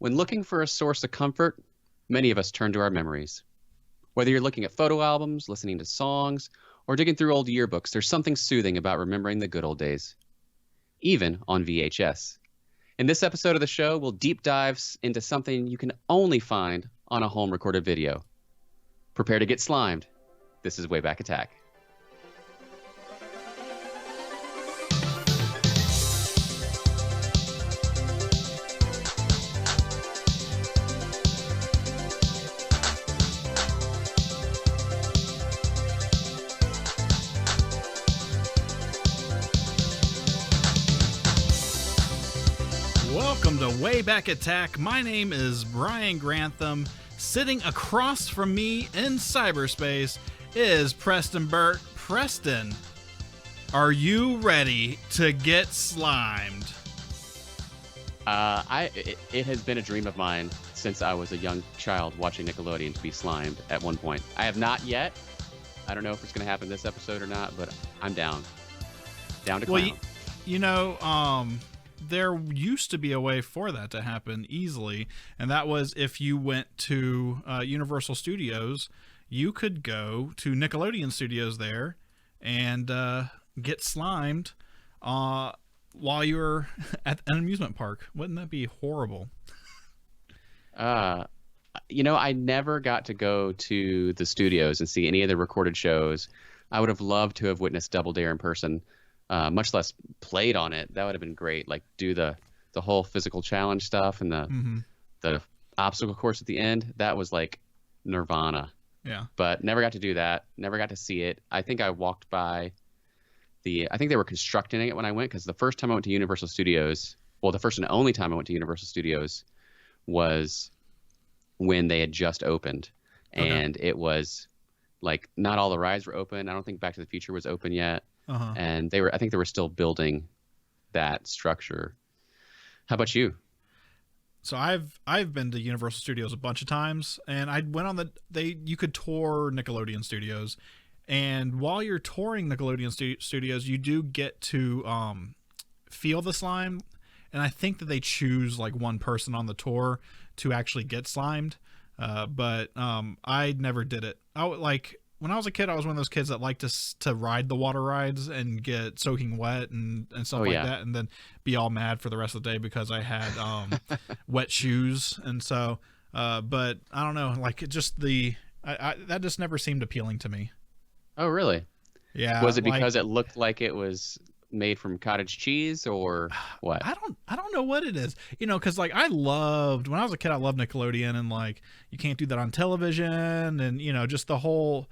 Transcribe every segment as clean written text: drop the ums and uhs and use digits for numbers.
When looking for a source of comfort, many of us turn to our memories. Whether you're looking at photo albums, listening to songs, or digging through old yearbooks, there's something soothing about remembering the good old days, even on VHS. In this episode of the show, we'll deep dive into something you can only find on a home recorded video. Prepare to get slimed. This is Way Back Attack. Welcome to Way Back Attack. My name is Brian Grantham. Sitting across from me in cyberspace is Preston Burt. Preston, are you ready to get slimed? It has been a dream of mine since I was a young child watching Nickelodeon to be slimed at one point. I have not yet. I don't know if it's going to happen this episode or not, but I'm down. Down to clown. Well, there used to be a way for that to happen easily, and that was if you went to Universal Studios, you could go to Nickelodeon Studios there and get slimed while you were at an amusement park. Wouldn't that be horrible? I never got to go to the studios and see any of the recorded shows. I would have loved to have witnessed Double Dare in person. Much less played on it. That would have been great. Like do the whole physical challenge stuff and the obstacle course at the end. That was like nirvana. Yeah. But never got to do that. Never got to see it. I think I walked by I think they were constructing it when I went, because the first time I went to Universal Studios, well, the first and only time I went to Universal Studios was when they had just opened. Okay. And it was like not all the rides were open. I don't think Back to the Future was open yet. Uh-huh. And I think they were still building that structure. How about you? So I've been to Universal Studios a bunch of times, and I went on you could tour Nickelodeon Studios, and while you're touring Nickelodeon Studios, you do get to feel the slime, and I think that they choose like one person on the tour to actually get slimed, but I never did it. When I was a kid, I was one of those kids that liked to ride the water rides and get soaking wet and stuff that, and then be all mad for the rest of the day because I had wet shoes. And so, but I don't know, like just that just never seemed appealing to me. Oh, really? Yeah. Was it because it looked like it was made from cottage cheese or what? I don't know what it is, because like when I was a kid, I loved Nickelodeon, and like you can't do that on television, and just the whole.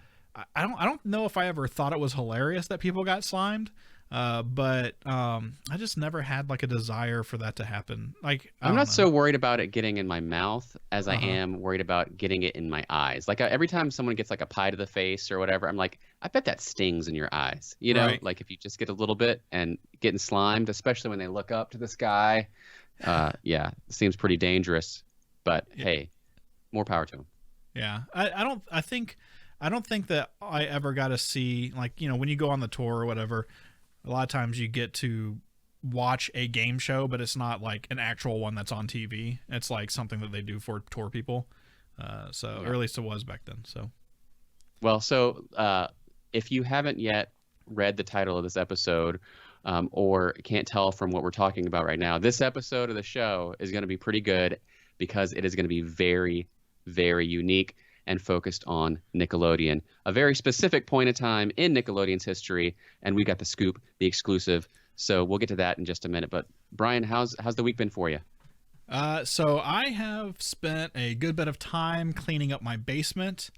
I don't know if I ever thought it was hilarious that people got slimed, but I just never had like a desire for that to happen. Like I'm not so worried about it getting in my mouth as I am worried about getting it in my eyes. Like every time someone gets like a pie to the face or whatever, I'm like, I bet that stings in your eyes. Right. Like if you just get a little bit and getting slimed, especially when they look up to the sky, it seems pretty dangerous. But hey, more power to them. Yeah, I don't think that I ever got to see, like, when you go on the tour or whatever, a lot of times you get to watch a game show, but it's not like an actual one that's on TV. It's like something that they do for tour people. Or at least it was back then. If you haven't yet read the title of this episode or can't tell from what we're talking about right now, this episode of the show is going to be pretty good because it is going to be very, very unique and focused on Nickelodeon, a very specific point of time in Nickelodeon's history, and we got the scoop, the exclusive. So we'll get to that in just a minute. But Brian, how's the week been for you? So I have spent a good bit of time cleaning up my basement.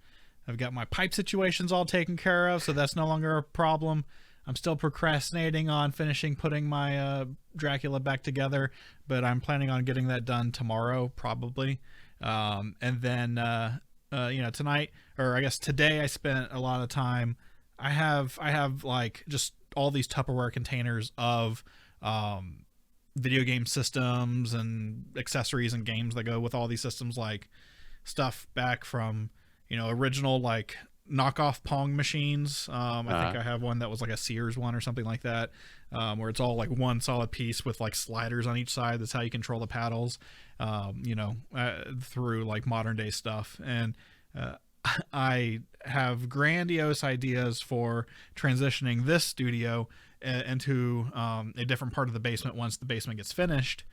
I've got my pipe situations all taken care of, so that's no longer a problem. I'm still procrastinating on putting my Dracula back together, but I'm planning on getting that done tomorrow, probably. And then tonight, or I guess today, I spent a lot of time. I have like just all these Tupperware containers of video game systems and accessories and games that go with all these systems, like stuff back from original like knockoff Pong machines. I think I have one that was like a Sears one or something like that, where it's all like one solid piece with like sliders on each side. That's how you control the paddles, through like modern day stuff. And I have grandiose ideas for transitioning this studio into a different part of the basement once the basement gets finished.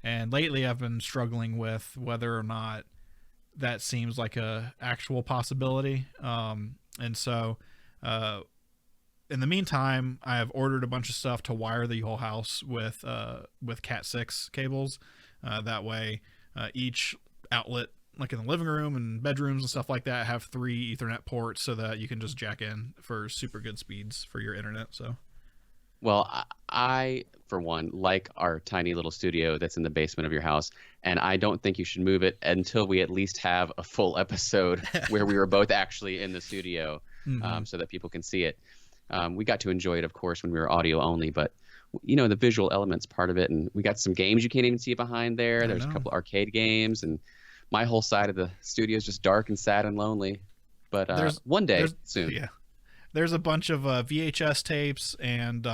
And lately I've been struggling with whether or not that seems like a actual possibility. And so in the meantime, I have ordered a bunch of stuff to wire the whole house with Cat 6 cables. That way each outlet, like in the living room and bedrooms and stuff like that, have 3 Ethernet ports so that you can just jack in for super good speeds for your internet. So, well, I, for one, like our tiny little studio that's in the basement of your house, and I don't think you should move it until we at least have a full episode where we were both actually in the studio, so that people can see it. We got to enjoy it, of course, when we were audio only, but the visual elements part of it, and we got some games you can't even see behind there. There's a couple arcade games, and my whole side of the studio is just dark and sad and lonely. But one day soon. Yeah. There's a bunch of VHS tapes and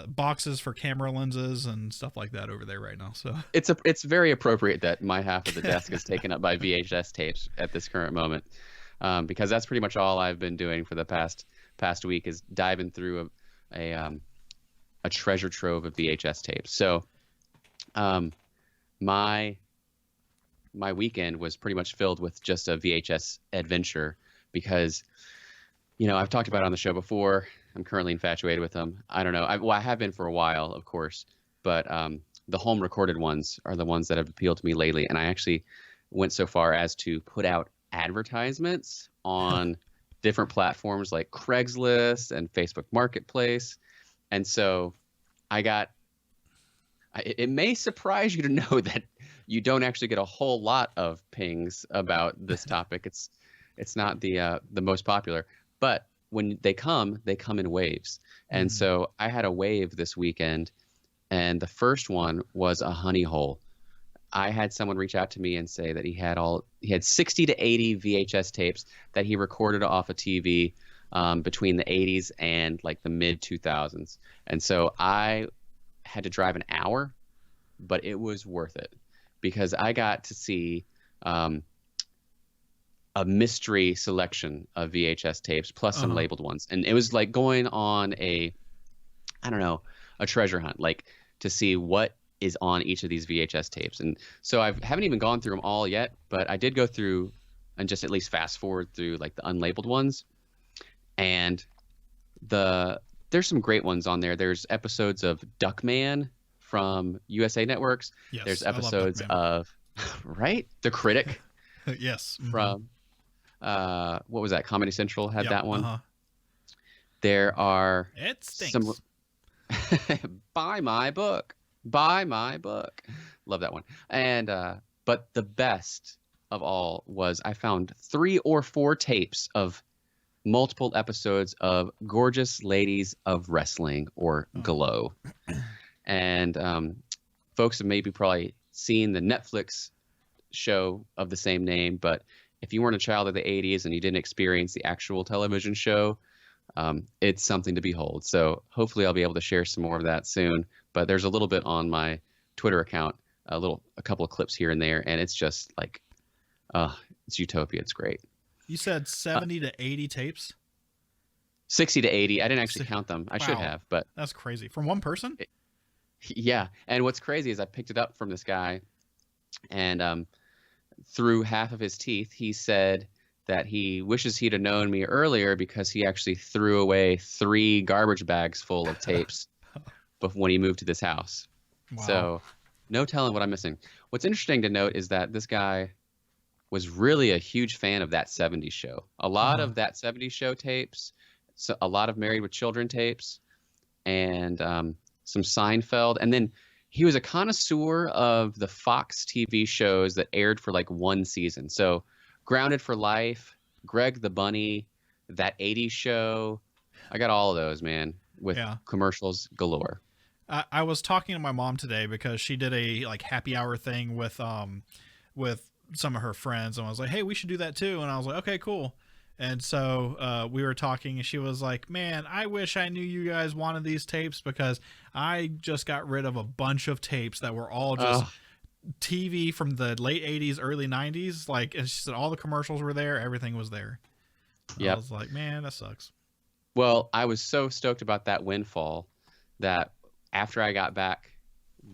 boxes for camera lenses and stuff like that over there right now. So it's very appropriate that my half of the desk is taken up by VHS tapes at this current moment, because that's pretty much all I've been doing for the past week is diving through a treasure trove of VHS tapes. So my weekend was pretty much filled with just a VHS adventure because I've talked about it on the show before. I'm currently infatuated with them. I don't know. I have been for a while, of course, but the home recorded ones are the ones that have appealed to me lately. And I actually went so far as to put out advertisements on different platforms like Craigslist and Facebook Marketplace. And so it may surprise you to know that you don't actually get a whole lot of pings about this topic. It's not the most popular. But when they come in waves. And so I had a wave this weekend, and the first one was a honey hole. I had someone reach out to me and say that he had 60 to 80 VHS tapes that he recorded off a TV between the 80s and like the mid 2000s. And so I had to drive an hour, but it was worth it because I got to see a mystery selection of VHS tapes plus some labeled ones. And it was like going on a treasure hunt, like to see what is on each of these VHS tapes. And so I haven't even gone through them all yet, but I did go through and just at least fast forward through like the unlabeled ones. And there's some great ones on there. There's episodes of Duckman from USA Networks. Yes, there's episodes of right? The Critic. Yes. From what was that? Comedy Central had that one. There are it stinks. Some buy my book. Love that one. And but the best of all was I found 3 or 4 tapes of multiple episodes of Gorgeous Ladies of Wrestling, or Glow. And folks have maybe probably seen the Netflix show of the same name, but if you weren't a child of the 80s and you didn't experience the actual television show, it's something to behold. So hopefully I'll be able to share some more of that soon. But there's a little bit on my Twitter account, a couple of clips here and there, and it's just like, it's utopia. It's great. You said 70 to 80 tapes? 60 to 80. I didn't actually count them. I should have, but that's crazy. From one person? Yeah. And what's crazy is I picked it up from this guy, and through half of his teeth, he said that he wishes he'd have known me earlier because he actually threw away 3 garbage bags full of tapes when he moved to this house. Wow. So no telling what I'm missing. What's interesting to note is that this guy was really a huge fan of That 70s Show. A lot of That 70s Show tapes, so a lot of Married with Children tapes, and some Seinfeld. And then he was a connoisseur of the Fox TV shows that aired for like one season. So Grounded for Life, Greg the Bunny, That 80s Show. I got all of those, man, with commercials galore. I was talking to my mom today because she did a like happy hour thing with some of her friends, and I was like, hey, we should do that too. And I was like, okay, cool. And so we were talking, and she was like, man, I wish I knew you guys wanted these tapes, because I just got rid of a bunch of tapes that were all just TV from the late 80s, early 90s. Like, and she said all the commercials were there. Everything was there. I was like, man, that sucks. Well, I was so stoked about that windfall that after I got back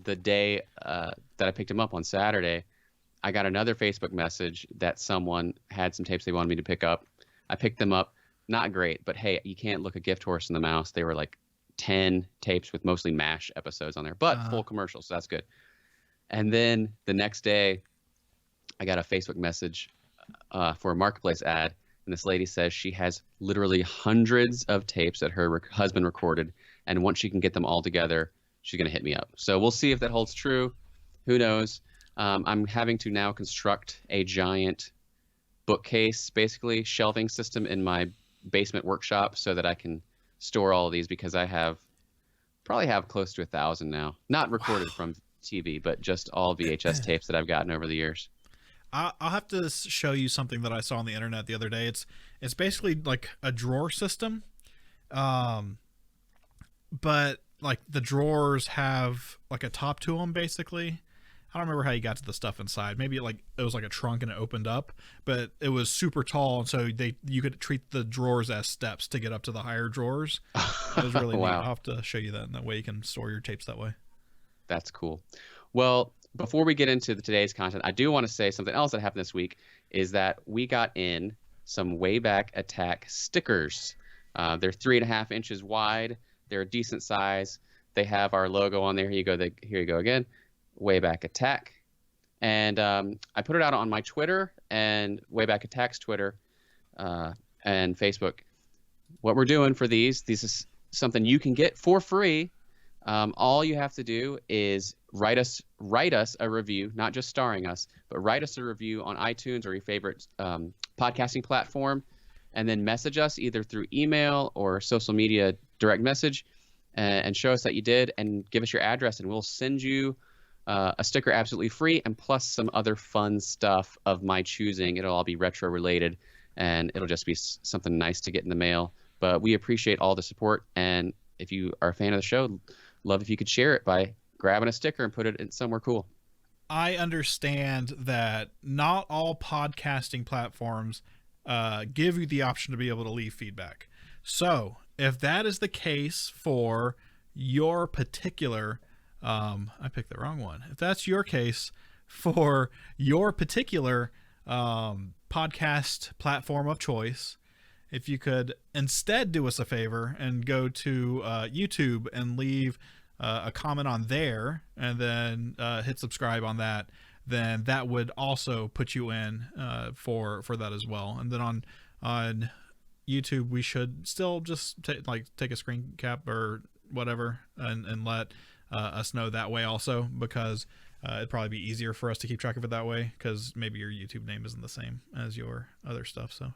the day that I picked him up on Saturday, I got another Facebook message that someone had some tapes they wanted me to pick up. I picked them up. Not great, but hey, you can't look a gift horse in the mouth. They were like 10 tapes with mostly MASH episodes on there, but full commercials, so that's good. And then the next day, I got a Facebook message for a Marketplace ad, and this lady says she has literally hundreds of tapes that her husband recorded, and once she can get them all together, she's going to hit me up. So we'll see if that holds true. Who knows? I'm having to now construct a giant bookcase, basically shelving system in my basement workshop so that I can store all of these, because I probably have close to 1,000 now, not recorded from TV, but just all VHS tapes that I've gotten over the years. I'll have to show you something that I saw on the internet the other day. It's basically like a drawer system, but like the drawers have like a top to them, basically. I don't remember how you got to the stuff inside. Maybe it was like a trunk and it opened up, but it was super tall, and so you could treat the drawers as steps to get up to the higher drawers. It was really neat. I'll have to show you that, and that way you can store your tapes that way. That's cool. Well, before we get into today's content, I do want to say something else that happened this week is that we got in some Wayback Attack stickers. They're 3.5 inches wide. They're a decent size. They have our logo on there. Here you go. Here you go again. Wayback Attack. And I put it out on my Twitter and Wayback Attack's Twitter and Facebook. What we're doing for these is something you can get for free. All you have to do is write us a review, not just starring us, but write us a review on iTunes or your favorite podcasting platform, and then message us either through email or social media direct message, and show us that you did, and give us your address, and we'll send you a sticker absolutely free, and plus some other fun stuff of my choosing. It'll all be retro related, and it'll just be something nice to get in the mail. But we appreciate all the support, and if you are a fan of the show, love if you could share it by grabbing a sticker and put it in somewhere cool. I understand that not all podcasting platforms give you the option to be able to leave feedback. So if that is the case for your particular, I picked the wrong one. If that's your case for your particular podcast platform of choice, if you could instead do us a favor and go to YouTube and leave a comment on there, and then hit subscribe on that, then that would also put you in for that as well. And then on YouTube, we should still just take a screen cap or whatever, and let us know that way also, because it'd probably be easier for us to keep track of it that way, because maybe your YouTube name isn't the same as your other stuff. So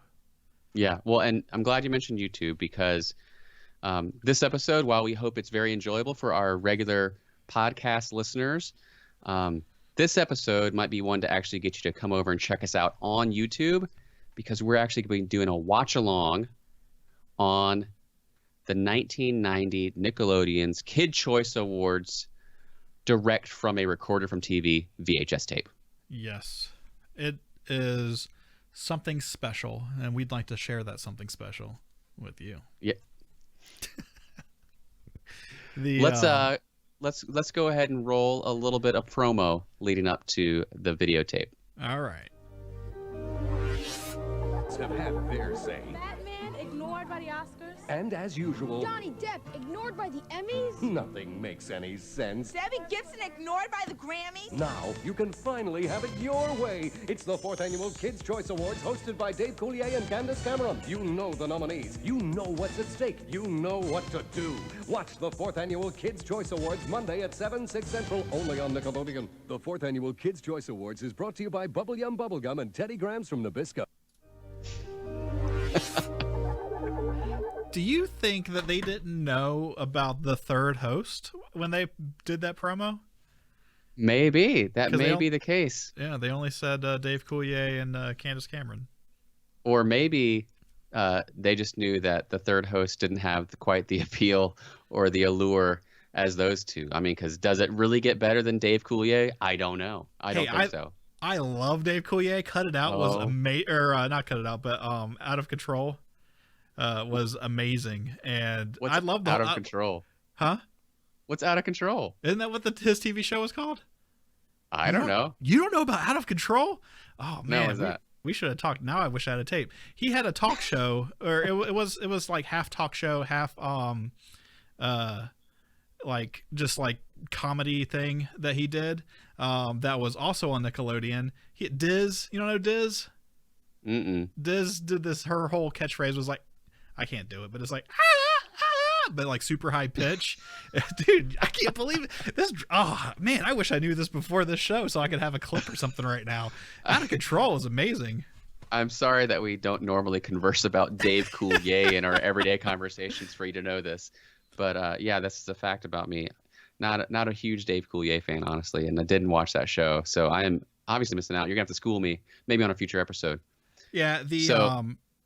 yeah, well, and I'm glad you mentioned YouTube, because this episode, while we hope it's very enjoyable for our regular podcast listeners, this episode might be one to actually get you to come over and check us out on YouTube, because we're actually going to be doing a watch along on the 1990 Nickelodeon's Kid Choice Awards, direct from a recorded from TV VHS tape. Yes, it is something special, and we'd like to share that something special with you. Yeah. Let's go ahead and roll a little bit of promo leading up to the videotape. All right. Have had their say. Batman ignored by the Oscars. And as usual, Johnny Depp ignored by the Emmys. nothing makes any sense. Debbie Gibson ignored by the Grammys? Now you can finally have it your way. It's the 4th Annual Kids Choice Awards, hosted by Dave Coulier and Candace Cameron. You know the nominees. You know what's at stake. You know what to do. Watch the 4th Annual Kids Choice Awards Monday at 7, 6 Central, only on Nickelodeon. The 4th Annual Kids Choice Awards is brought to you by Bubble Yum Bubblegum and Teddy Grahams from Nabisco. Do you think that they didn't know about the third host when they did that promo? Maybe. That may be the case. Yeah, they only said Dave Coulier and Candace Cameron. Or maybe they just knew that the third host didn't have quite the appeal or the allure as those two. I mean, because does it really get better than Dave Coulier? I don't know. I don't think so. I love Dave Coulier. Cut It Out was amazing, or not Cut It Out, but Out of Control was amazing, and I love Out of Control. Huh? What's Out of Control? Isn't that what his TV show was called? I don't know. You don't know about Out of Control? Oh man, no, what's that? We should have talked. Now I wish I had a tape. He had a talk show, or it was like half talk show, half like just like comedy thing that he did. That was also on Nickelodeon. Diz, you don't know Diz? Diz did this. Her whole catchphrase was like, I can't do it, but it's like, but like super high pitch. Dude, I can't believe it. This. Oh man, I wish I knew this before this show so I could have a clip or something right now. Out of Control is amazing. I'm sorry that we don't normally converse about Dave Coulier in our everyday conversations for you to know this, but yeah, that's a fact about me. Not a huge Dave Coulier fan, honestly, and I didn't watch that show, so I am obviously missing out. You're gonna have to school me, maybe on a future episode. Yeah,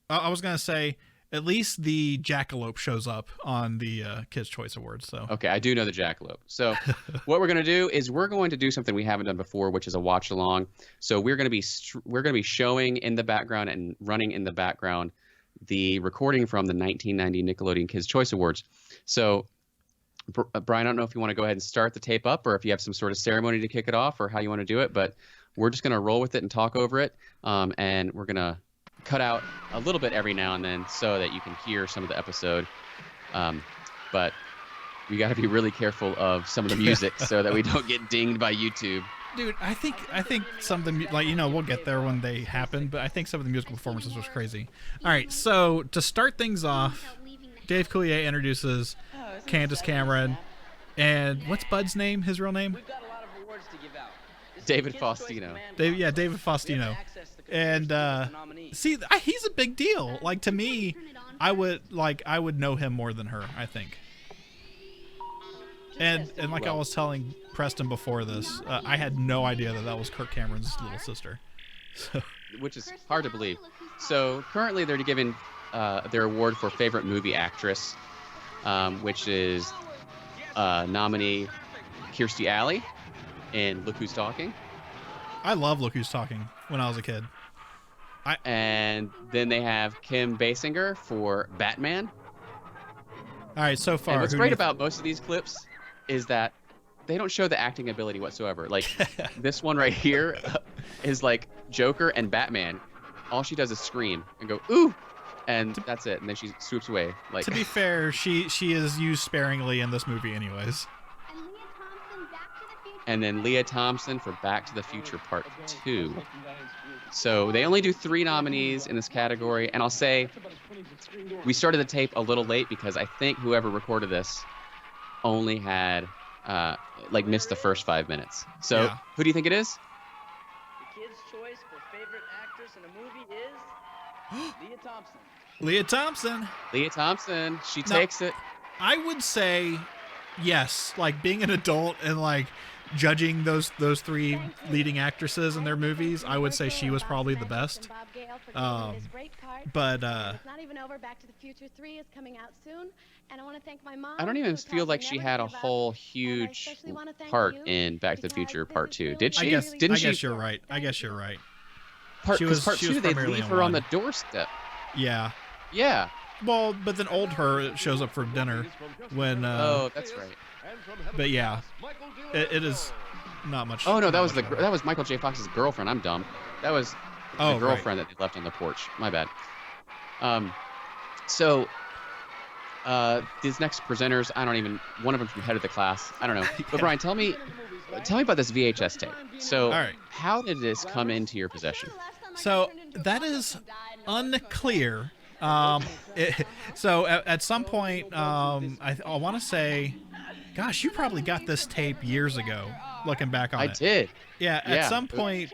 I was gonna say at least the Jackalope shows up on the Kids Choice Awards. So okay, I do know the Jackalope. So what we're gonna do is we're going to do something we haven't done before, which is a watch along. So we're gonna be showing in the background and running in the background the recording from the 1990 Nickelodeon Kids Choice Awards. So Brian, I don't know if you want to go ahead and start the tape up, or if you have some sort of ceremony to kick it off, or how you want to do it, but we're just going to roll with it and talk over it, and we're going to cut out a little bit every now and then so that you can hear some of the episode, but we got to be really careful of some of the music so that we don't get dinged by YouTube. Dude, I think some of the, like, we'll get there when they happen, but I think some of the musical performances was crazy. All right, so to start things off, Dave Coulier introduces Candace Cameron, and what's Bud's name? His real name? We've got a lot of awards to give out. David Faustino. David Faustino. And see, he's a big deal. Like, to me, I would know him more than her, I think. And like I was telling Preston before this, I had no idea that was Kirk Cameron's little sister. So. Which is hard to believe. So currently they're giving their award for favorite movie actress, which is nominee Kirstie Alley in Look Who's Talking. I love Look Who's Talking when I was a kid. And then they have Kim Basinger for Batman. All right, so far. And what's great about most of these clips is that they don't show the acting ability whatsoever. Like this one right here is like Joker and Batman. All she does is scream and go, ooh, and that's it. And then she swoops away. Like, to be fair, she is used sparingly in this movie anyways. And then Leah Thompson for Back to the Future Part 2. So they only do 3 nominees in this category. And I'll say we started the tape a little late because I think whoever recorded this only had missed the first 5 minutes. So yeah. Who do you think it is? The Kids' choice for favorite actress in a movie is Leah Thompson. Leah Thompson. Leah Thompson. She takes it. I would say yes. Like, being an adult and like judging those 3 leading actresses in their movies, I would say she was probably the best. But it's not even over. Back to the Future 3 is coming out soon, and I want to thank my mom. I don't even feel like she had a whole huge part in Back to the Future Part 2. Did she? I guess you're right. Part 2, they leave her on the doorstep. Yeah. Yeah. Well, but then old her shows up for dinner when. Oh, that's right. But yeah, it is not much. Oh no, that was Michael J. Fox's girlfriend. I'm dumb. That was the girlfriend that they left on the porch. My bad. So these next presenters, one of them's from head of the class. I don't know. But Brian, tell me about this VHS tape. So, all right. How did this come into your possession? So that is unclear. So at some point, I want to say, gosh, you probably got this tape years ago. Looking back on it, I did. Yeah, at some point,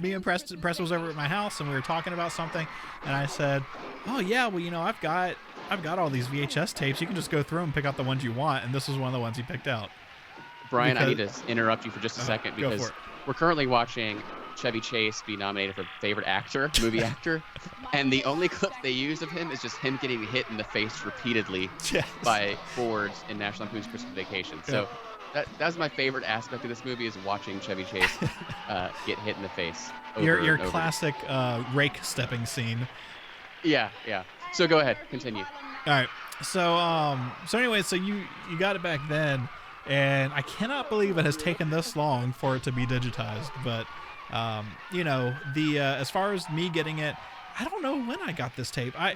me and Preston was over at my house and we were talking about something, and I said, "Oh yeah, well I've got all these VHS tapes. You can just go through them and pick out the ones you want." And this was one of the ones he picked out. Brian, I need to interrupt you for just a second because we're currently watching Chevy Chase be nominated for favorite actor, movie actor, and the only clip they use of him is just him getting hit in the face repeatedly by Fords in National Lampoon's Christmas Vacation. So that's my favorite aspect of this movie, is watching Chevy Chase get hit in the face. Your classic rake stepping scene. Yeah. So go ahead, continue. All right. So anyway, so you got it back then, and I cannot believe it has taken this long for it to be digitized. But you know, the as far as me getting it, I don't know when I got this tape. I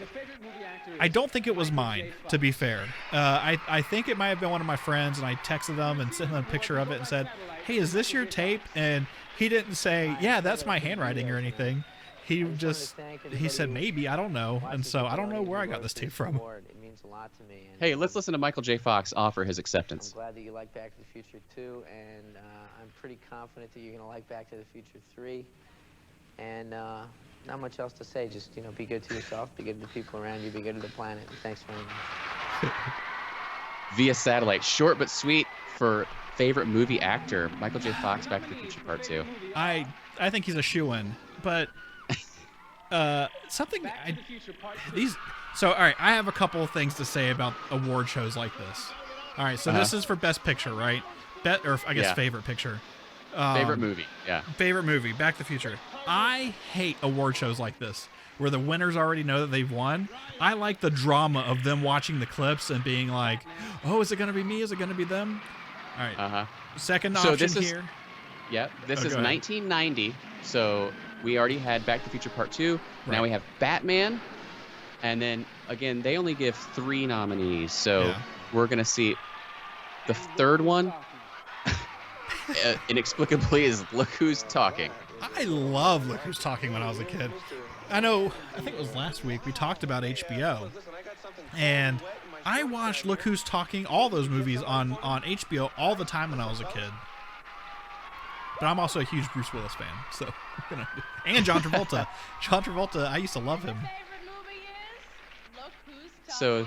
don't think it was mine, to be fair. I think it might have been one of my friends, and I texted them and sent them a picture of it and said, "Hey, is this your tape?" And he didn't say, "Yeah, that's my handwriting" or anything. He said maybe, I don't know. And so I don't know where I got this tape from. It means a lot to me. Hey, let's listen to Michael J. Fox offer his acceptance. I'm glad that you like Back to the Future 2, and I'm pretty confident that you're going to like Back to the Future 3. And not much else to say. Just, you know, be good to yourself, be good to the people around you, be good to the planet. And thanks very much. Via satellite, short but sweet for favorite movie actor, Michael J. Fox, Back to the Future Part 2. I think he's a shoo-in, but something all right, I have a couple of things to say about award shows like this. All right, so this is for Best Picture, right? Favorite picture. Favorite movie, yeah. Favorite movie, Back to the Future. I hate award shows like this, where the winners already know that they've won. I like the drama of them watching the clips and being like, "Oh, is it going to be me? Is it going to be them?" All right. Second option here. Yeah, this is 1990, so we already had Back to the Future Part 2. Right. Now we have Batman, and then, again, they only give 3 nominees, so we're going to see the third one, inexplicably, is Look Who's Talking. I love Look Who's Talking when I was a kid. I think it was last week, we talked about HBO, and I watched Look Who's Talking, all those movies on HBO all the time when I was a kid. But I'm also a huge Bruce Willis fan, so and John Travolta. John Travolta, I used to love him. So,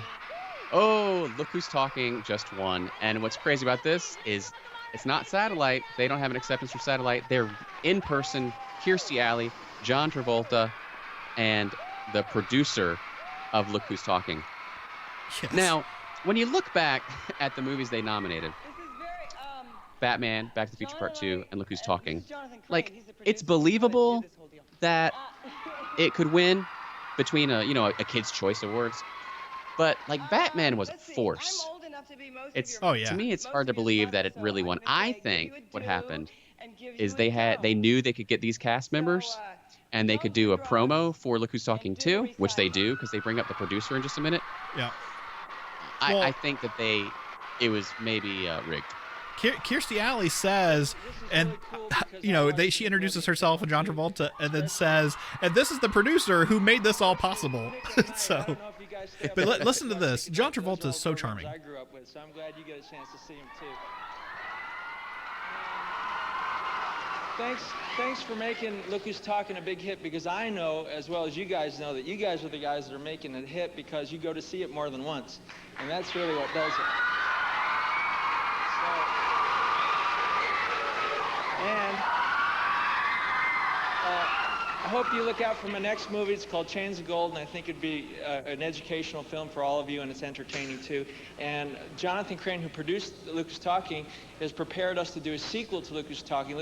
Look Who's Talking just won. And what's crazy about this is it's not satellite. They don't have an acceptance for satellite. They're in person. Kirstie Alley, John Travolta, and the producer of Look Who's Talking. Yes. Now, when you look back at the movies they nominated, Batman, Back to the Future Part 2, and Look Who's Talking, like, it's believable that it could win between a Kids Choice Awards, but like Batman was a force. To me, it's hard to believe that it really won. I think what happened is they knew they could get these cast members, and they could do a promo for Look Who's Talking 2, which they do because they bring up the producer in just a minute. Yeah. I think that it was maybe rigged. Kirstie Alley says, and she introduces herself and John Travolta, and then says, "And this is the producer who made this all possible." So, but listen to this. John Travolta is so charming. I grew up with, so I'm glad you get a chance to see him too. Thanks for making Look Who's Talking a big hit, because I know, as well as you guys know, that you guys are the guys that are making it hit because you go to see it more than once, and that's really what does it. And I hope you look out for my next movie. It's called Chains of Gold, and I think it'd be an educational film for all of you, and it's entertaining too. And Jonathan Crane, who produced Look Who's Talking, has prepared us to do a sequel to Look Who's Talking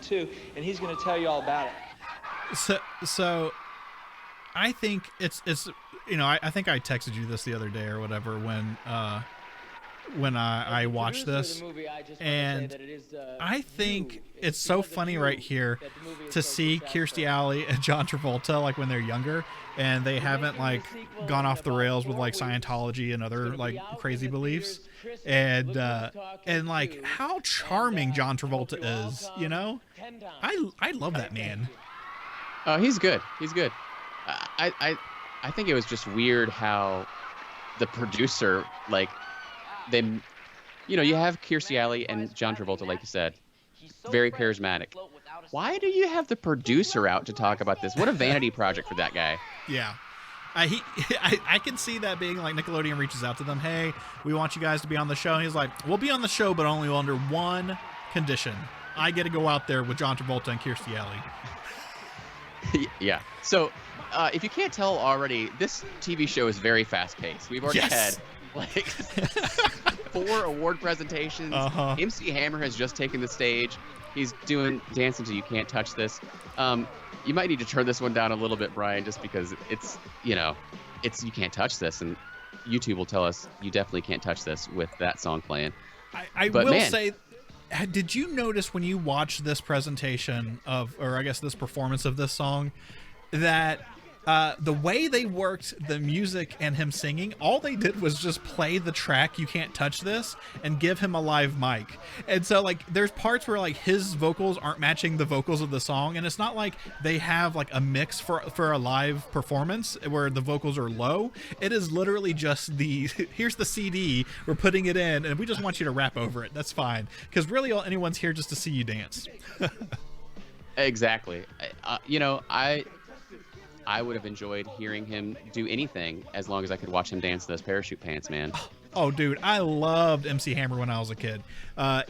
2, and he's going to tell you all about it. So I think it's I think I texted you this the other day or whatever when I watched this, and I think it's so funny right here to see Kirstie Alley and John Travolta like when they're younger and they haven't like gone off the rails with like Scientology and other like crazy beliefs, and like how charming John Travolta is. I love that man. Oh, he's good. I think it was just weird how the producer, like, you have Kirstie Alley and John Travolta, like you said, very charismatic. Why do you have the producer out to talk about this? What a vanity project for that guy. Yeah. I can see that being like Nickelodeon reaches out to them, "Hey, we want you guys to be on the show." And he's like, "We'll be on the show, but only under one condition. I get to go out there with John Travolta and Kirstie Alley. Yeah. So, if you can't tell already, this TV show is very fast-paced. We've already had like 4 award presentations. MC Hammer has just taken the stage. He's doing Dancing Till You Can't Touch This. You might need to turn this one down a little bit, Brian, just because it's you can't touch this, and YouTube will tell us you definitely can't touch this with that song playing. I will say, did you notice when you watched this presentation or I guess this performance of this song, that the way they worked the music and him singing, all they did was just play the track "You Can't Touch This" and give him a live mic. And so like there's parts where like his vocals aren't matching the vocals of the song, and it's not like they have like a mix for a live performance where the vocals are low. It is literally just here's the CD, we're putting it in, and we just want you to rap over it. That's fine, because really all anyone's here just to see you dance. Exactly. I would have enjoyed hearing him do anything as long as I could watch him dance those parachute pants, man. Oh, dude, I loved MC Hammer when I was a kid. I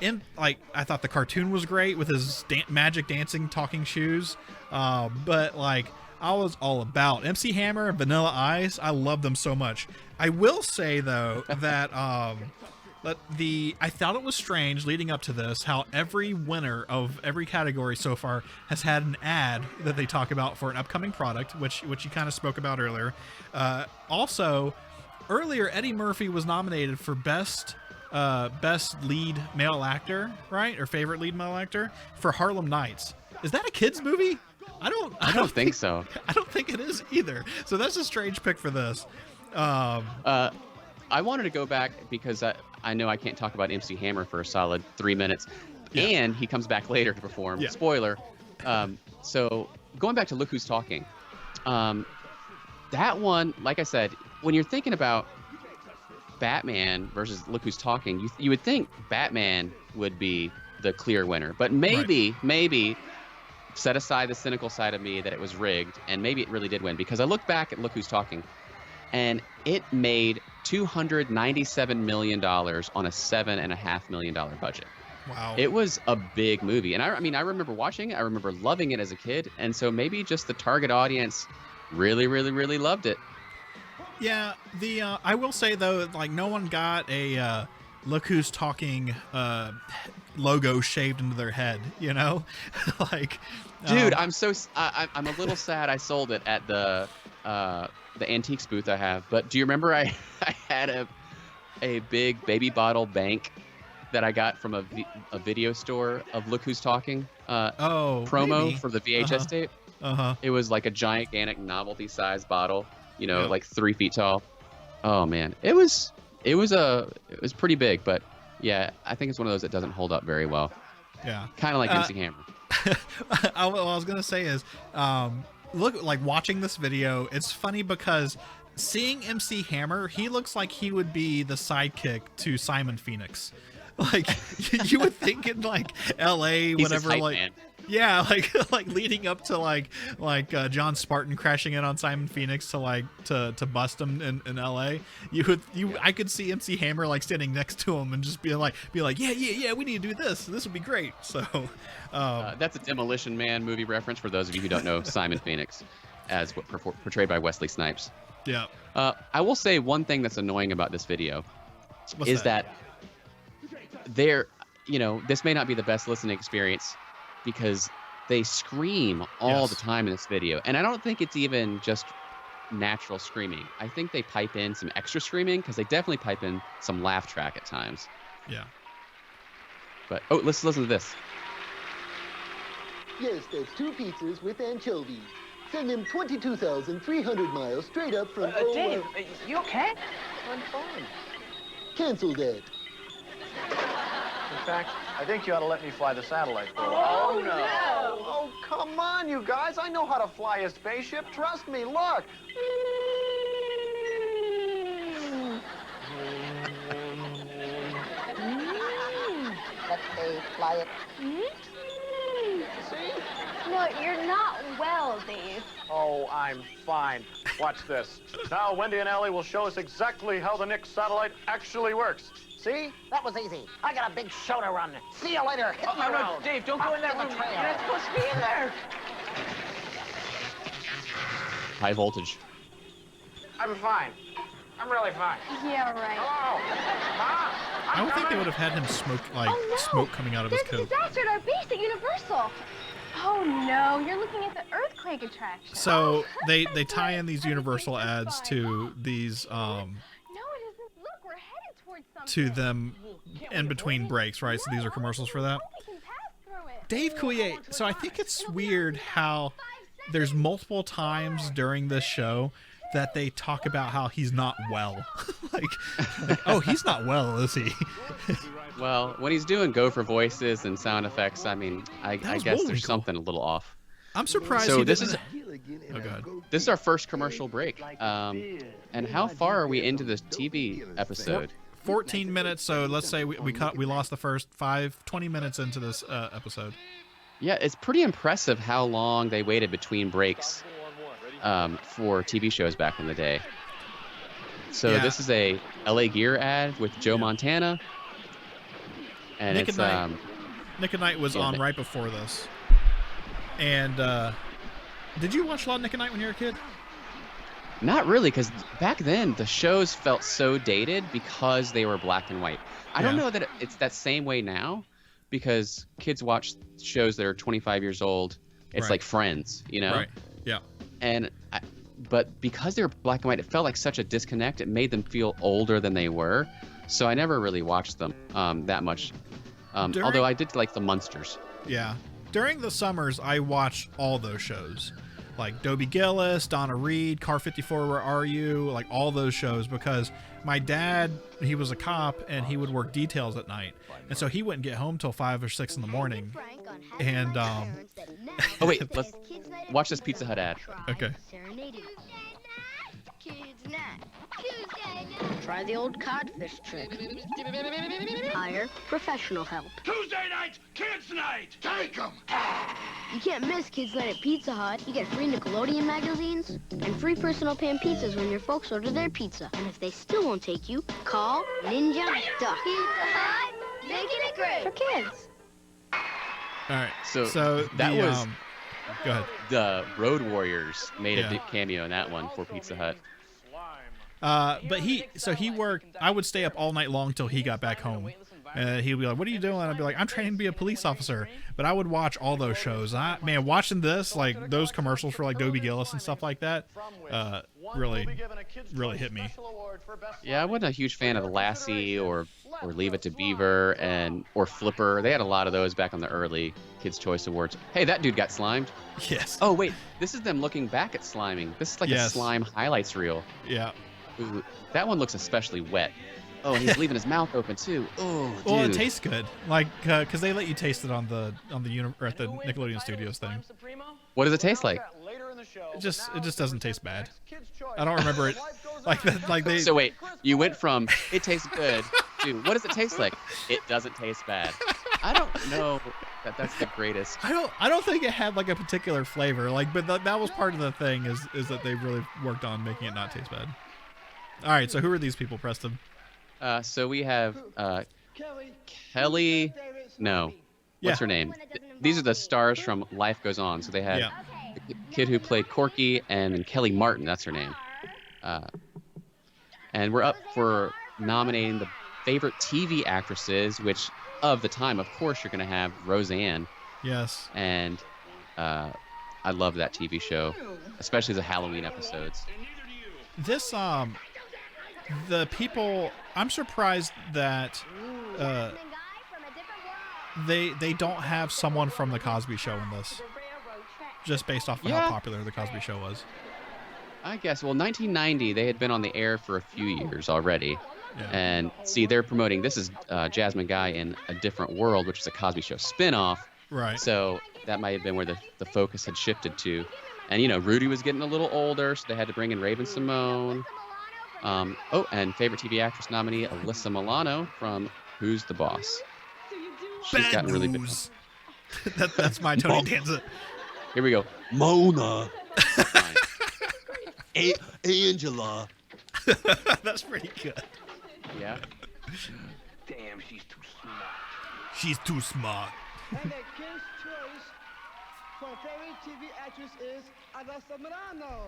thought the cartoon was great with his magic dancing talking shoes. But like, I was all about MC Hammer and Vanilla Ice. I love them so much. I will say though that I thought it was strange leading up to this how every winner of every category so far has had an ad that they talk about for an upcoming product, which you kind of spoke about earlier. Also, earlier Eddie Murphy was nominated for best lead male actor, right, or favorite lead male actor for Harlem Nights. Is that a kids movie? I don't think so. I don't think it is either. So that's a strange pick for this. I wanted to go back because I know I can't talk about MC Hammer for a solid 3 minutes, and he comes back later to perform. Yeah. Spoiler. So going back to Look Who's Talking, that one, like I said, when you're thinking about Batman versus Look Who's Talking, you would think Batman would be the clear winner, but maybe set aside the cynical side of me that it was rigged, and maybe it really did win, because I look back at Look Who's Talking, and it made $297 million on a $7.5 million budget. Wow. It was a big movie. And I remember watching it. I remember loving it as a kid. And so maybe just the target audience really, really, really loved it. Yeah. I will say, though, like, no one got a Look Who's Talking logo shaved into their head, you know? Like, dude, I'm a little sad I sold it at the antiques booth I have. But do you remember I had a big baby bottle bank that I got from a video store of Look Who's Talking promo maybe. For the VHS tape. It was like a gigantic novelty size bottle, like 3 feet tall. Oh man, it was pretty big, but yeah, I think it's one of those that doesn't hold up very well. Yeah, kind of like MC Hammer. What I was gonna say is, look, like watching this video, it's funny because seeing MC Hammer, he looks like he would be the sidekick to Simon Phoenix. Like you would think in like LA, whatever, like man. Yeah, like leading up to like John Spartan crashing in on Simon Phoenix to bust him in LA. I could see MC Hammer like standing next to him and just be like yeah, we need to do this. This would be great. So that's a Demolition Man movie reference for those of you who don't know Simon Phoenix as portrayed by Wesley Snipes. Yeah. I will say one thing that's annoying about this video is that this may not be the best listening experience because they scream all the time in this video. And I don't think it's even just natural screaming. I think they pipe in some extra screaming because they definitely pipe in some laugh track at times. Yeah. But, let's listen to this. Yes, that's 2 pizzas with anchovies. Send them 22,300 miles straight up from... Dave, you okay? I'm fine. Cancel that. In fact, I think you ought to let me fly the satellite for a while. Oh, no! Oh, come on, you guys. I know how to fly a spaceship. Trust me. Look. Let's fly it. See? No, you're not well, Dave. Oh, I'm fine. Watch this. Now, Wendy and Ellie will show us exactly how the Nick satellite actually works. See? That was easy. I got a big show to run. See you later. Hit my no, road. Dave, don't go in that room. You're not supposed to be in there. High voltage. I'm fine. I'm really fine. Yeah, right. Hello? Mom? I don't think they would have had him smoke smoke coming out of his There's a coat. disaster at our base at Universal. Oh no, you're looking at the earthquake attraction. So they tie in these Universal ads to these No, it isn't. Look, we're headed towards something. to them in between breaks, right? So these are commercials for that. We can pass through it. Dave Coulier. So I think it's weird how there's multiple times during this show that they talk about how he's not well. like, oh, he's not well, is he? Well, when he's doing Gopher voices and sound effects, I mean, I guess Woolly there's Cool. something a little off. I'm surprised. So he this didn't... is Oh god. this is our first commercial break. And how far are we into this TV episode? 14 minutes. So let's say we lost the first 20 minutes into this episode. Yeah, it's pretty impressive how long they waited between breaks for TV shows back in the day. So Yeah. this is a LA Gear ad with Joe Montana. And Nick it's and Nick at Night was yeah, on Nick- right before this. And did you watch a lot of Nick at Night when you were a kid? not really, because back then the shows felt so dated because they were black and white. I don't Yeah. know that it's that same way now, because kids watch shows that are 25 years old. It's Right. like Friends, you know? Right. Yeah. But because they were black and white, it felt like such a disconnect. It made them feel older than they were. So I never really watched them that much. Although I did like the Munsters. Yeah. During the summers, I watched all those shows. Like Dobie Gillis, Donna Reed, Car 54, Where Are You? Like all those shows, because my dad, he was a cop and he would work details at night. And so he wouldn't get home till 5 or 6 in the morning. And, Oh, wait. Let's watch this Pizza Hut ad. okay. Try the old codfish trick. Hire professional help. Tuesday night, kids night. Take 'em. You can't miss Kids Night at Pizza Hut. You get free Nickelodeon magazines and free personal pan pizzas when your folks order their pizza. And if they still won't take you, call Ninja Duck. Pizza Hut, making it great. For kids. All right. So that the, was go ahead. the Road Warriors made Yeah. a big cameo in that one for Pizza Hut. But he worked. I would stay up all night long till he got back home. He'd be like, "What are you doing?" I'd be like, "I'm training to be a police officer." But I would watch all those shows. Man, watching this, like those commercials for like Dobie Gillis and stuff like that, really hit me. Yeah, I wasn't a huge fan of the Lassie or Leave It to Beaver or Flipper. They had a lot of those back on the early Kids Choice Awards. Hey, that dude got slimed. Yes. Oh wait, this is them looking back at sliming. This is like a Yes. slime highlights reel. Yeah. Ooh, that one looks especially wet. Oh, and he's leaving his mouth open too. Oh, dude. Well, it tastes good, like because they let you taste it on the or at the Nickelodeon Studios thing. What does it taste like? It just doesn't taste bad. I don't remember it like that. Like they. So wait, you went from it tastes good to what does it taste like? It doesn't taste bad. I don't know that's the greatest. I don't think it had like a particular flavor. Like, but that was part of the thing is that they really worked on making it not taste bad. All right, so who are these people, Preston? So we have Kelly. No, what's her name? These are the stars from Life Goes On. So they had the kid who played Corky and then Kelly Martin. That's her name. And we're up for nominating the favorite TV actresses, which of the time, of course, you're going to have Roseanne. Yes. And I love that TV show, especially the Halloween episodes. This the people. I'm surprised that they don't have someone from the Cosby Show in this, just based off of how popular the Cosby Show was. I guess. Well, 1990, they had been on the air for a few years already. Yeah. And see, they're promoting, this is Jasmine Guy in A Different World, which is a Cosby Show spinoff. Right. So that might have been where the focus had shifted to. And, you know, Rudy was getting a little older, so they had to bring in Raven-Symoné. And favorite TV actress nominee, Alyssa Milano from Who's the Boss? She's Bad gotten really big. news. That's my Tony Danza. Here we go. Mona. Angela. That's pretty good. Yeah. Damn, she's too smart. She's too smart. And the Kids' Choice for favorite TV actress is Alyssa Milano.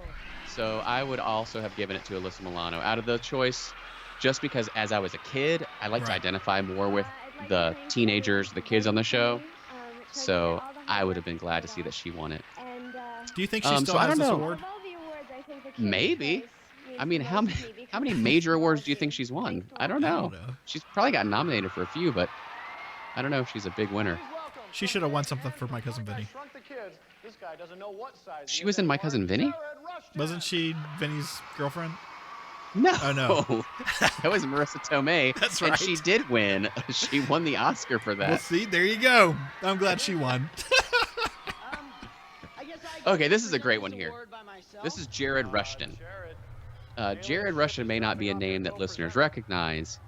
So I would also have given it to Alyssa Milano out of the choice, just because as I was a kid, I like to identify more with the teenagers, the kids on the show. So I would have been glad to see that she won it. Do you think she still has this award? Maybe. I mean, how many major awards do you think she's won? I don't know. She's probably got nominated for a few, but I don't know if she's a big winner. She should have won something for My Cousin Vinny. She was in My Cousin Vinny? Wasn't she Vinny's girlfriend? No. Oh, no. That was Marissa Tomei. That's and right. she did win. She won the Oscar for that. Well, see, there you go. I'm glad she won. Okay, this is a great one here. This is Jared Rushton. Jared Rushton may not be a name that listeners recognize,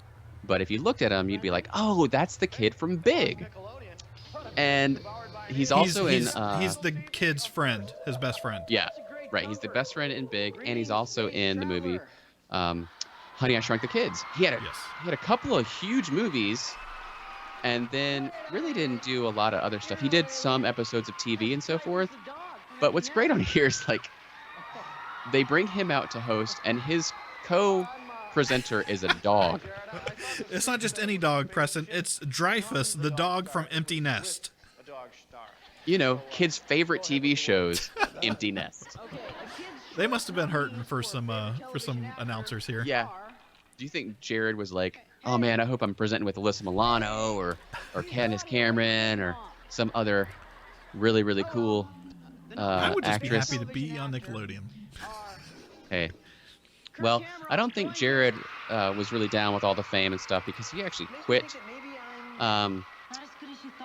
but if you looked at him, you'd be like, oh, that's the kid from Big. And he's also he's the kid's friend, his best friend. Yeah, right. He's the best friend in Big, and he's also in the movie Honey, I Shrunk the Kids. He had a couple of huge movies, and then really didn't do a lot of other stuff. He did some episodes of TV and so forth. But what's great on here is, like, they bring him out to host, and his co-presenter is a dog. It's not just any dog, Preston. It's Dreyfus, the dog from Empty Nest. You know, kids' favorite TV shows, Empty Nest. They must have been hurting for some announcers here. Yeah. Do you think Jared was like, oh man, I hope I'm presenting with Alyssa Milano or Candace Cameron or some other really, really cool I would just actress. be happy to be on Nickelodeon. Hey. Well, I don't think Jared was really down with all the fame and stuff because he actually quit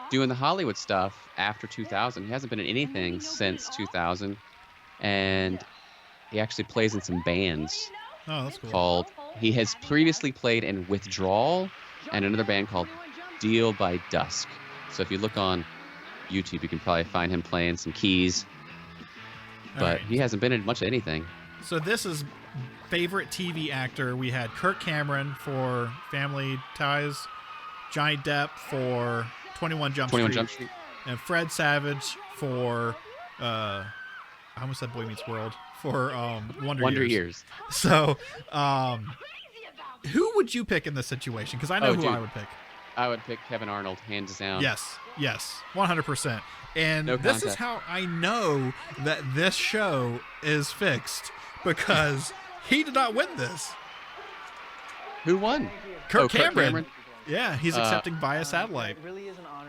doing the Hollywood stuff after 2000. He hasn't been in anything since 2000. And he actually plays in some bands. Oh, that's cool. He has previously played in Withdrawal and another band called Deal by Dusk. So if you look on YouTube, you can probably find him playing some keys. But he hasn't been in much of anything. So this is favorite TV actor. We had Kirk Cameron for Family Ties, Johnny Depp for 21 Jump Street, and Fred Savage for I almost said Boy Meets World, for Wonder Years. So who would you pick in this situation? Because I know who I would pick. I would pick Kevin Arnold, hands down. Yes, 100%. And no this contest. is how I know that this show is fixed, because he did not win this. Who won? Kirk Cameron. Yeah, he's accepting via satellite.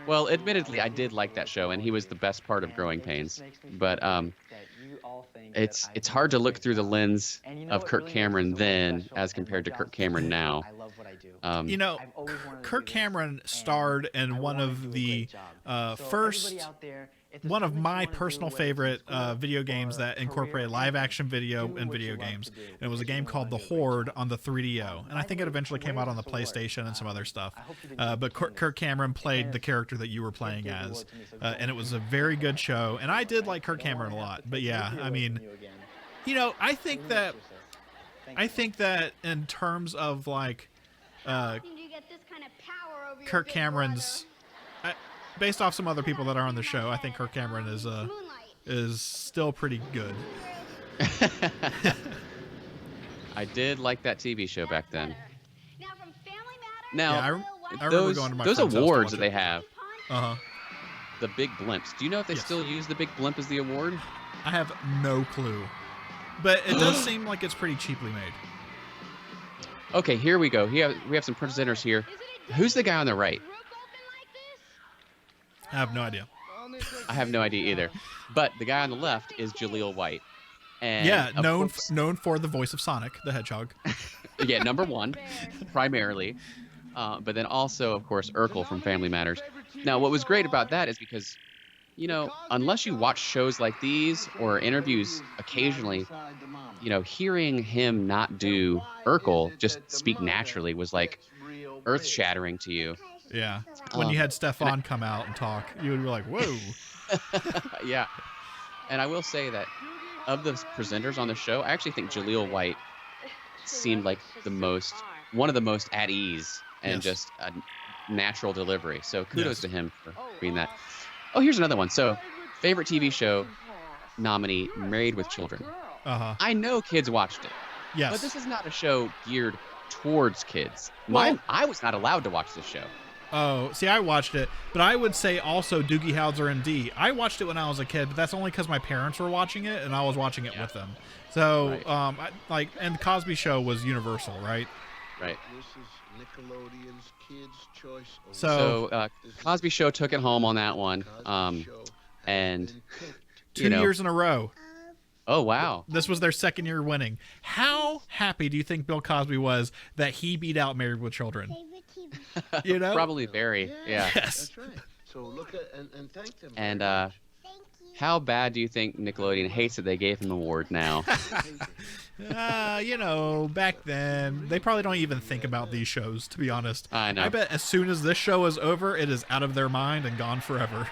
Well, admittedly, I did like that show, and he was the best part of Growing Pains. But it's hard to look through the lens of Kirk Cameron then as compared to Kirk Cameron now. You know, Kirk Cameron starred in one of the one of my personal favorite video games that incorporated live action video and video games. And it was a game called The Horde on the 3DO. And I think it eventually came out on the PlayStation and some other stuff. But Kirk Cameron played the character that you were playing as. And it was a very good show. And I did like Kirk Cameron a lot. But yeah, I mean, you know, I think that in terms of like Kirk Cameron's, based off some other people that are on the show, I think Kirk Cameron is still pretty good. I did like that TV show back then. Now, yeah, I remember going to my those friend's house to awards watch that it. they have, the Big Blimps. Do you know if they still use the Big Blimp as the award? I have no clue, but it does seem like it's pretty cheaply made. Okay, here we go. We have some presenters here. Who's the guy on the right? I have no idea. I have no idea either. But the guy on the left is Jaleel White. And yeah, known for the voice of Sonic the Hedgehog. Yeah, number one, primarily. But then also, of course, Urkel from Family Matters. Now, what was great about that is because, you know, unless you watch shows like these or interviews occasionally, you know, hearing him not do Urkel, just speak naturally, was like earth-shattering to you. Yeah. When you had Stefan come out and talk, you would be like, whoa. Yeah. And I will say that of the presenters on the show, I actually think Jaleel White seemed like one of the most at ease and Yes. just a natural delivery. So kudos to him for being that. Oh, here's another one. So, favorite TV show nominee, Married with Children. Uh-huh. I know kids watched it. Yes. But this is not a show geared towards kids. Well- I was not allowed to watch this show. Oh, see, I watched it, but I would say also Doogie Howser MD. I watched it when I was a kid, but that's only because my parents were watching it, and I was watching it with them. So, Right. and the Cosby Show was Universal, right? Right. This is Nickelodeon's Kids Choice Awards. So Cosby Show took it home on that one. And 2 years in a row. Oh, wow. This was their second year winning. How happy do you think Bill Cosby was that he beat out Married with Children? You know? Probably very. Yeah. Yes. That's right. So look at and thank them. And how bad do you think Nickelodeon hates that they gave him an award now? You know, back then, they probably don't even think about these shows, to be honest. I know. I bet as soon as this show is over, it is out of their mind and gone forever.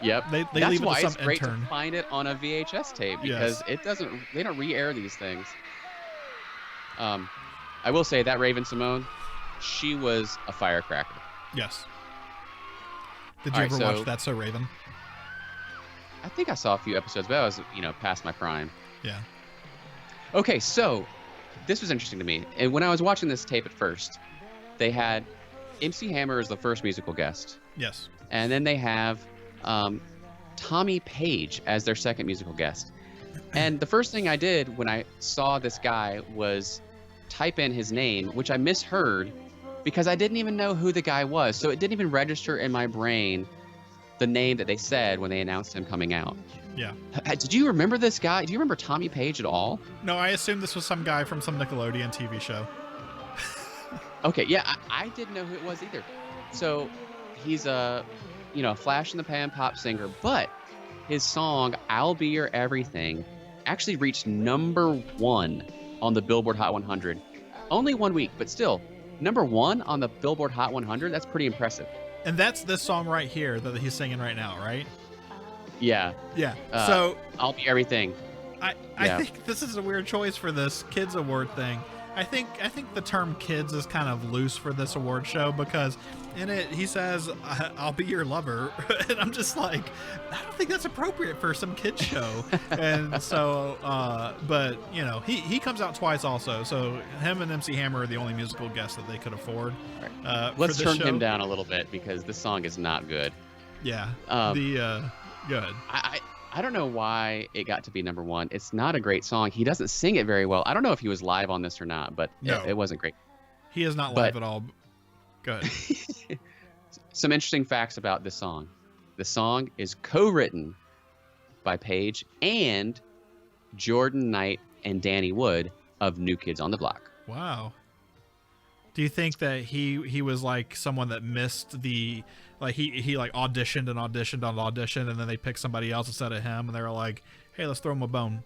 Yep. They That's leave it why to it's some great intern. to find it on a VHS tape because they don't re-air these things. I will say that Raven Simone, she was a firecracker. Yes. Did you All ever right, watch That's So Raven? I think I saw a few episodes, but I was, past my prime. Yeah. Okay, so this was interesting to me. And when I was watching this tape at first, they had MC Hammer as the first musical guest. Yes. And then they have Tommy Page as their second musical guest. And the first thing I did when I saw this guy was type in his name, which I misheard because I didn't even know who the guy was. So it didn't even register in my brain the name that they said when they announced him coming out. Yeah. Did you remember this guy? Do you remember Tommy Page at all? No, I assumed this was some guy from some Nickelodeon TV show. Okay, yeah, I didn't know who it was either. So he's a flash in the pan pop singer, but his song "I'll Be Your Everything" actually reached #1 on the Billboard Hot 100. Only 1 week, but still #1 on the Billboard Hot 100. That's pretty impressive. And that's this song right here that he's singing right now, right? Yeah. Yeah. So "I'll Be Everything." I think this is a weird choice for this kids award thing. I think the term kids is kind of loose for this award show because in it he says I'll be your lover and I'm just like I don't think that's appropriate for some kids show. And so but he comes out twice also, so him and MC Hammer are the only musical guests that they could afford. Let's turn him down a little bit because this song is not good. Yeah. Go ahead. I don't know why it got to be #1. It's not a great song. He doesn't sing it very well. I don't know if he was live on this or not, but No. it wasn't great. He is not live at all. Go ahead. Some interesting facts about this song. The song is co-written by Page and Jordan Knight and Danny Wood of New Kids on the Block. Wow. Do you think that he was like someone that missed the he like auditioned and auditioned and then they picked somebody else instead of him and they were like, hey, let's throw him a bone?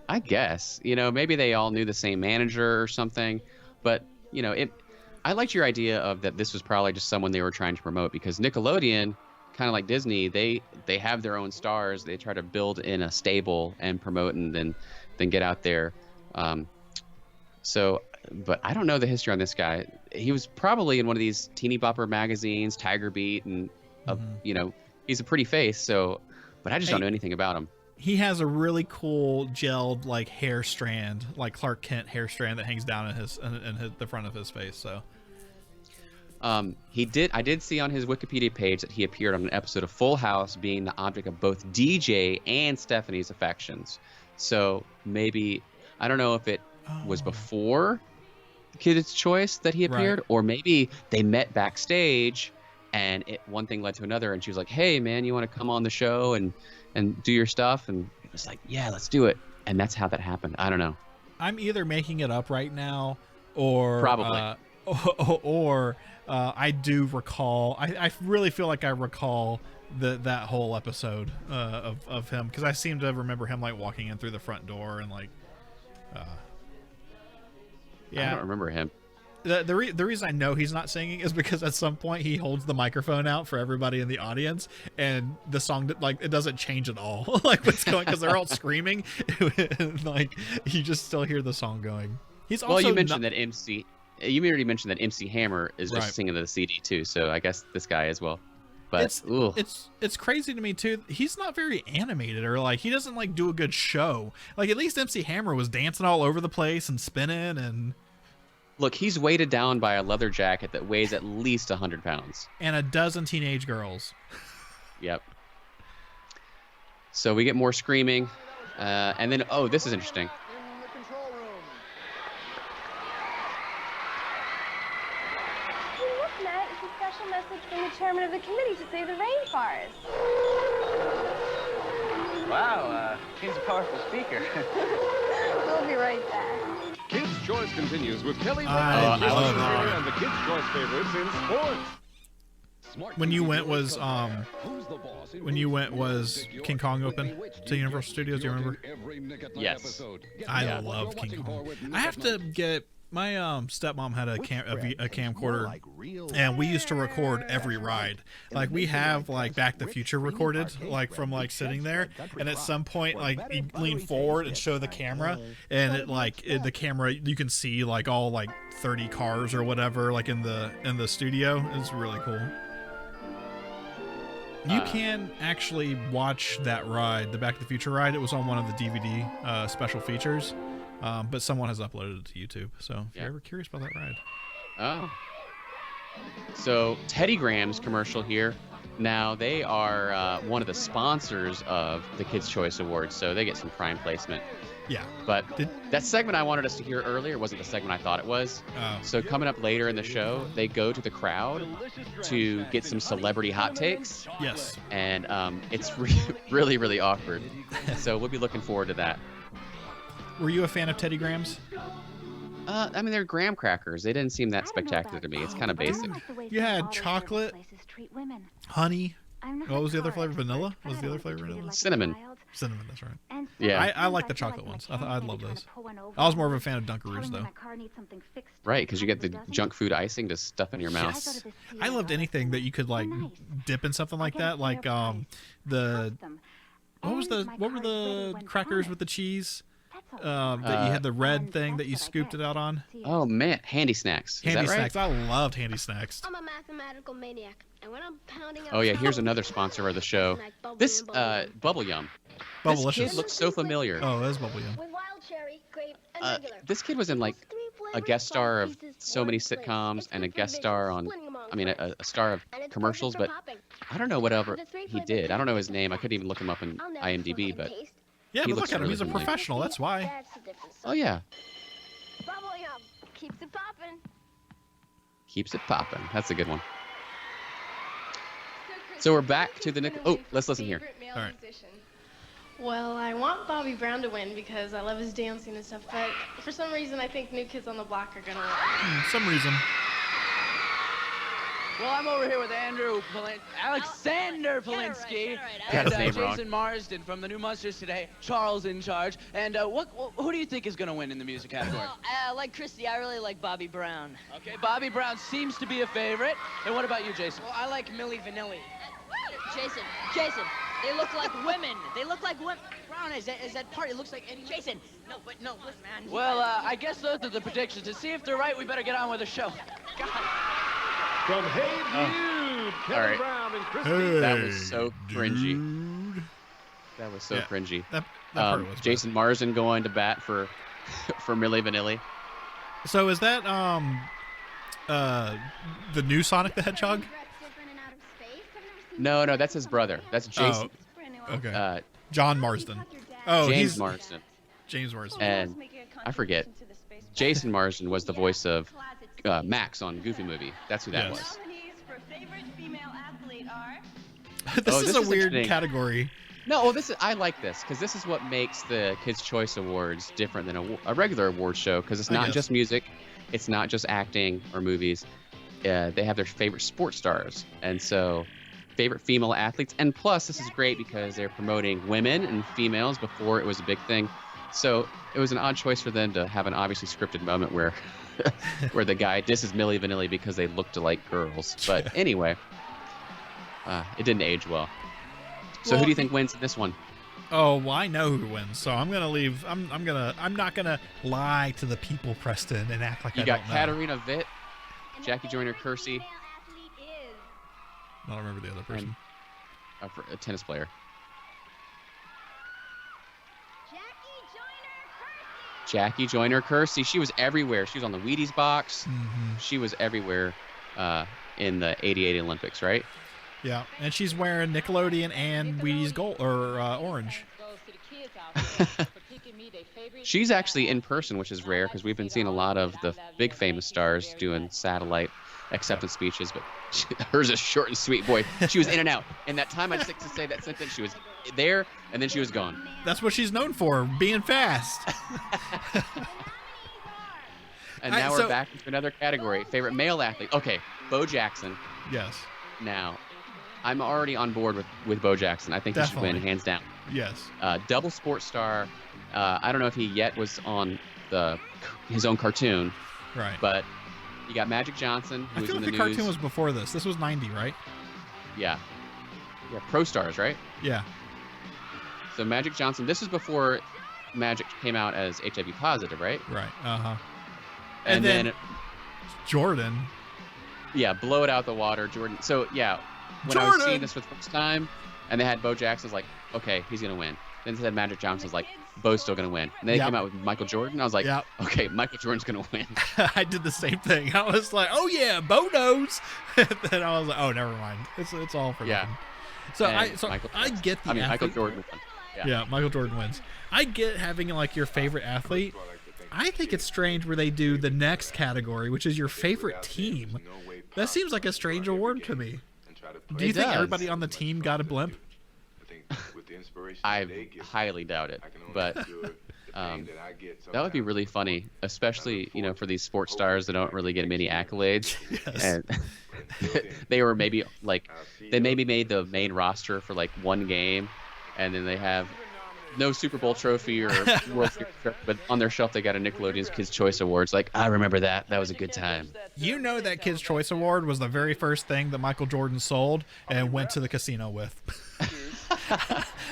I guess. Maybe they all knew the same manager or something, but I liked your idea of that this was probably just someone they were trying to promote because Nickelodeon, kind of like Disney, they have their own stars. They try to build in a stable and promote and then get out there. But I don't know the history on this guy. He was probably in one of these teeny bopper magazines, Tiger Beat, and he's a pretty face. So, but I just don't know anything about him. He has a really cool gelled like hair strand, like Clark Kent hair strand that hangs down in the front of his face. So, I did see on his Wikipedia page that he appeared on an episode of Full House, being the object of both DJ and Stephanie's affections. So maybe I don't know if it was before Kids Choice that he appeared, or maybe they met backstage and one thing led to another and she was like, hey man, you want to come on the show and do your stuff? And it was like, yeah, let's do it. And that's how that happened. I don't know. I'm either making it up right now or probably or I do recall, I really feel like I recall that whole episode of him because I seem to remember him like walking in through the front door and like I don't remember him. The reason I know he's not singing is because at some point he holds the microphone out for everybody in the audience, and the song it doesn't change at all, like what's going because they're all screaming, and, like you just still hear the song going. He's also you mentioned that you already mentioned that MC Hammer is just Right. singing to the CD too, so I guess this guy as well. But It's crazy to me too. He's not very animated, or like he doesn't like do a good show. Like at least MC Hammer was dancing all over the place and spinning and. Look, he's weighted down by a leather jacket that weighs at least 100 pounds. And a dozen teenage girls. Yep. So we get more screaming, and then this is interesting. Look, Matt, it's a special message from the chairman of the committee to save the rainforest. Wow, he's a powerful speaker. We'll be right back. Kids Choice continues with Kelly I Brown love that. and the Kids Choice favorites in sports. When you went was King Kong open to Universal Studios? Do you remember? Yes. I love King Kong. I have to get my stepmom had a camcorder, and we used to record every ride. Like we have like Back to the Future recorded, like from like sitting there, and at some point like you lean forward and show the camera, and the camera you can see like all like 30 cars or whatever like in the studio. It's really cool. You can actually watch that ride, the Back to the Future ride. It was on one of the DVD special features, but someone has uploaded it to YouTube. So if you're ever curious about that ride. Oh. So Teddy Grahams commercial here. Now they are one of the sponsors of the Kids Choice Awards, so they get some prime placement. Yeah. But that segment I wanted us to hear earlier wasn't the segment I thought it was. Oh. So coming up later in the show, they go to the crowd to get some celebrity hot takes. Yes. And it's really, really awkward. So we'll be looking forward to that. Were you a fan of Teddy Grahams? I mean, they're graham crackers. They didn't seem that spectacular to me. It's kind of basic. You had chocolate, honey. What was the other flavor? Vanilla? Was the other flavor vanilla? Cinnamon. Cinnamon, that's right. Yeah. I like the chocolate ones. I love those. I was more of a fan of Dunkaroos, though. Right, because you get the junk food icing to stuff in your mouth. Yes. I loved anything that you could like dip in something like that. Like what were the crackers with the cheese? That you had the red thing that you scooped it out on. Oh man, Handy Snacks. Is Handy that right? Snacks. I loved Handy Snacks. I'm a mathematical maniac, and when I'm pounding Oh yeah, here's another sponsor of the show. This Bubble Yum. This kid looks so familiar. Oh, that's Bubble Yum. with wild cherry, grape, and regular. This kid was in like a guest star of so many sitcoms and a guest star on, a star of commercials, but I don't know whatever he did. I don't know his name. I couldn't even look him up in IMDb, but yeah, he but looks look at him. really He's a familiar. professional. That's why. That's the difference. Oh yeah, Bubble yum keeps it popping. keeps it popping. That's a good one. So we're back to the let's listen here. All right. Well, I want Bobby Brown to win because I love his dancing and stuff, but for some reason I think New Kids on the Block are gonna win. Some reason. Well, I'm over here with Alexander Polinsky Got his and name wrong. Jason Marsden from the New Monsters Today. Charles in charge. And who do you think is going to win in the music category? Like Christy, I really like Bobby Brown. Okay, Bobby Brown seems to be a favorite. And what about you, Jason? Well, I like Milli Vanilli. Jason, they look like women. They look like women. Brown is that part? It looks like Eddie. Jason, no, listen, man. Well, I guess those are the predictions. To see if they're right, we better get on with the show. God. From Hey Dude, Kelly All right. Brown and Christy. Hey, That was so cringy. That was so cringy. That part was Jason Marsden going to bat for Milli Vanilli. So is that the new Sonic the Hedgehog? No, that's his brother. That's Jason. Oh, okay. John Marsden. Oh, James Marsden. James Marsden. And I forget. Jason Marsden was the voice of Max on Goofy Movie. That's who that was. This is a weird interesting. category. No, I like this because this is what makes the Kids Choice Awards different than a regular award show because it's not just music, it's not just acting or movies. They have their favorite sports stars, and so favorite female athletes. And plus, this is great because they're promoting women and females before it was a big thing. So it was an odd choice for them to have an obviously scripted moment where where the guy disses Milli Vanilli because they looked like girls. But anyway, it didn't age well. So who do you think wins this one? Oh, well, I know who wins, so I'm gonna leave. I'm not gonna lie to the people, Preston, and act like You I got don't know. Katarina Witt, Jackie Joyner-Kersee. I don't remember the other person. A tennis player. Jackie Joyner-Kersee. She was everywhere. She was on the Wheaties box. Mm-hmm. She was everywhere in the '88 Olympics, right? Yeah, and she's wearing Nickelodeon and Wheaties gold or orange. She's actually in person, which is rare because we've been seeing a lot of the big famous stars doing satellite acceptance speeches, but hers is short and sweet. Boy, she was in and out. And that time I took to say that sentence, she was there and then she was gone. That's what she's known for, being fast. And now we're back into another category. Favorite male athlete. Okay, Bo Jackson. Yes. Now, I'm already on board with Bo Jackson. I think he should win, hands down. Yes. Double sports star. I don't know if he yet was on his own cartoon. Right. But you got Magic Johnson, who I was feel in like the the news. cartoon was before this. This was 90, right? Yeah. Yeah, Pro Stars, right? Yeah. So Magic Johnson, this is before Magic came out as HIV positive, right? Right. Uh-huh. And then Jordan. Yeah, blow it out the water, Jordan. So, yeah, when I was seeing this for the first time, and they had Bo Jackson, I was like, okay, he's going to win. Then they said Magic Johnson, was like, Bo's still going to win. And then they came out with Michael Jordan. I was like, okay, Michael Jordan's going to win. I did the same thing. I was like, oh, yeah, Bo knows. And then I was like, oh, never mind. It's all for nothing. So I get the athlete. Michael Jordan won. Yeah, Michael Jordan wins. I get having, like, your favorite athlete. I think it's strange where they do the next category, which is your favorite team. That seems like a strange award to me. Do you think everybody on the team got a blimp? I highly doubt it, but that would be really funny, especially for these sports stars that don't really get many accolades. Yes. And they were maybe they made the main roster for like one game, and then they have no Super Bowl trophy or World Series trophy, but on their shelf they got a Nickelodeon Kids Choice Awards. Like, I remember that. That was a good time. You know that Kids Choice Award was the very first thing that Michael Jordan sold and went to the casino with.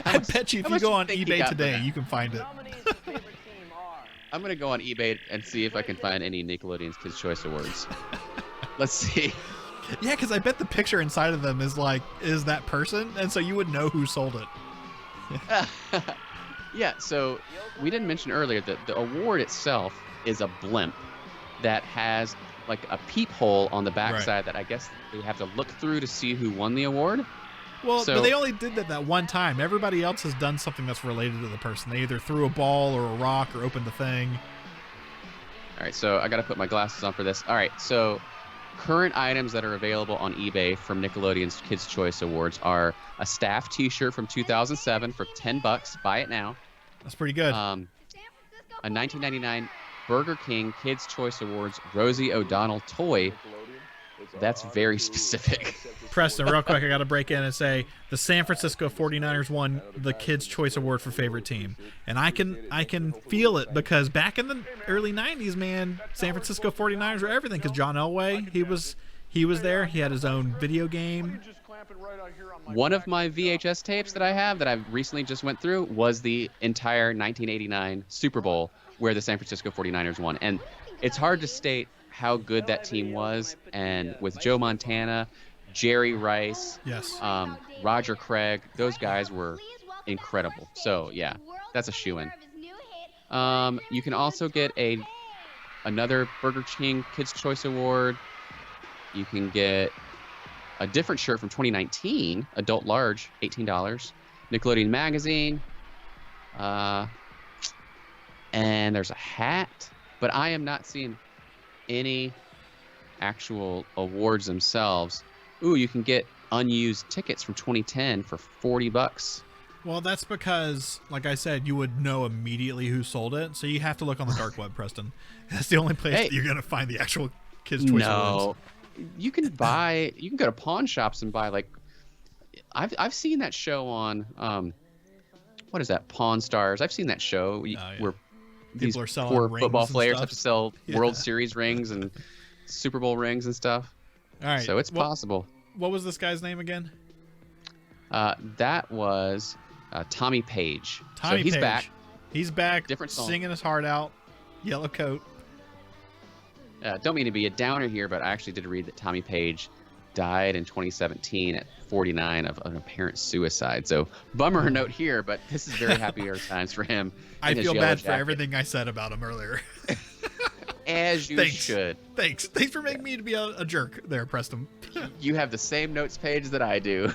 I bet you if you go on eBay today, you can find it. I'm going to go on eBay and see if I can find any Nickelodeon's Kids Choice Awards. Let's see. Yeah, because I bet the picture inside of them is that person, and so you would know who sold it. Yeah, so we didn't mention earlier that the award itself is a blimp that has like a peephole on the backside that I guess they have to look through to see who won the award. Well, but they only did that one time. Everybody else has done something that's related to the person. They either threw a ball or a rock or opened the thing. All right, so I got to put my glasses on for this. All right, so current items that are available on eBay from Nickelodeon's Kids Choice Awards are a staff T-shirt from 2007 for $10. Buy it now. That's pretty good. A 1999 Burger King Kids Choice Awards Rosie O'Donnell toy. That's very specific. Preston, real quick, I got to break in and say the San Francisco 49ers won the Kids Choice Award for favorite team. And I can feel it because back in the early 90s, man, San Francisco 49ers were everything because John Elway, he was there. He had his own video game. One of my VHS tapes that I have that I recently just went through was the entire 1989 Super Bowl where the San Francisco 49ers won. And it's hard to state how good that team was. And with Joe Montana, Jerry Rice, Roger Craig, those guys were incredible. So, yeah, that's a shoo-in. You can also get another Burger King Kids Choice Award. You can get a different shirt from 2019, adult large, $18. Nickelodeon magazine. And there's a hat. But I am not seeing any actual awards themselves. Ooh, you can get unused tickets from 2010 for $40. Well, that's because, like I said, you would know immediately who sold it. So you have to look on the dark web, Preston. That's the only place that you're going to find the actual Kids Choice Awards. You can go to pawn shops and buy I've seen that show on what is that, Pawn Stars. I've seen that show where these are selling poor rings football and players stuff. have to sell World Series rings and Super Bowl rings and stuff. All right. So it's possible. What was this guy's name again? That was Tommy Page. Tommy so he's Page. back. He's back. Different song. Singing his heart out. Yellow coat. Don't mean to be a downer here, but I actually did read that Tommy Page died in 2017 at 49 of an apparent suicide. So bummer note here, but this is very happier times for him. I feel bad for everything I said about him earlier. As you should. Thanks for making me to be a jerk there, Preston. You have the same notes page that I do.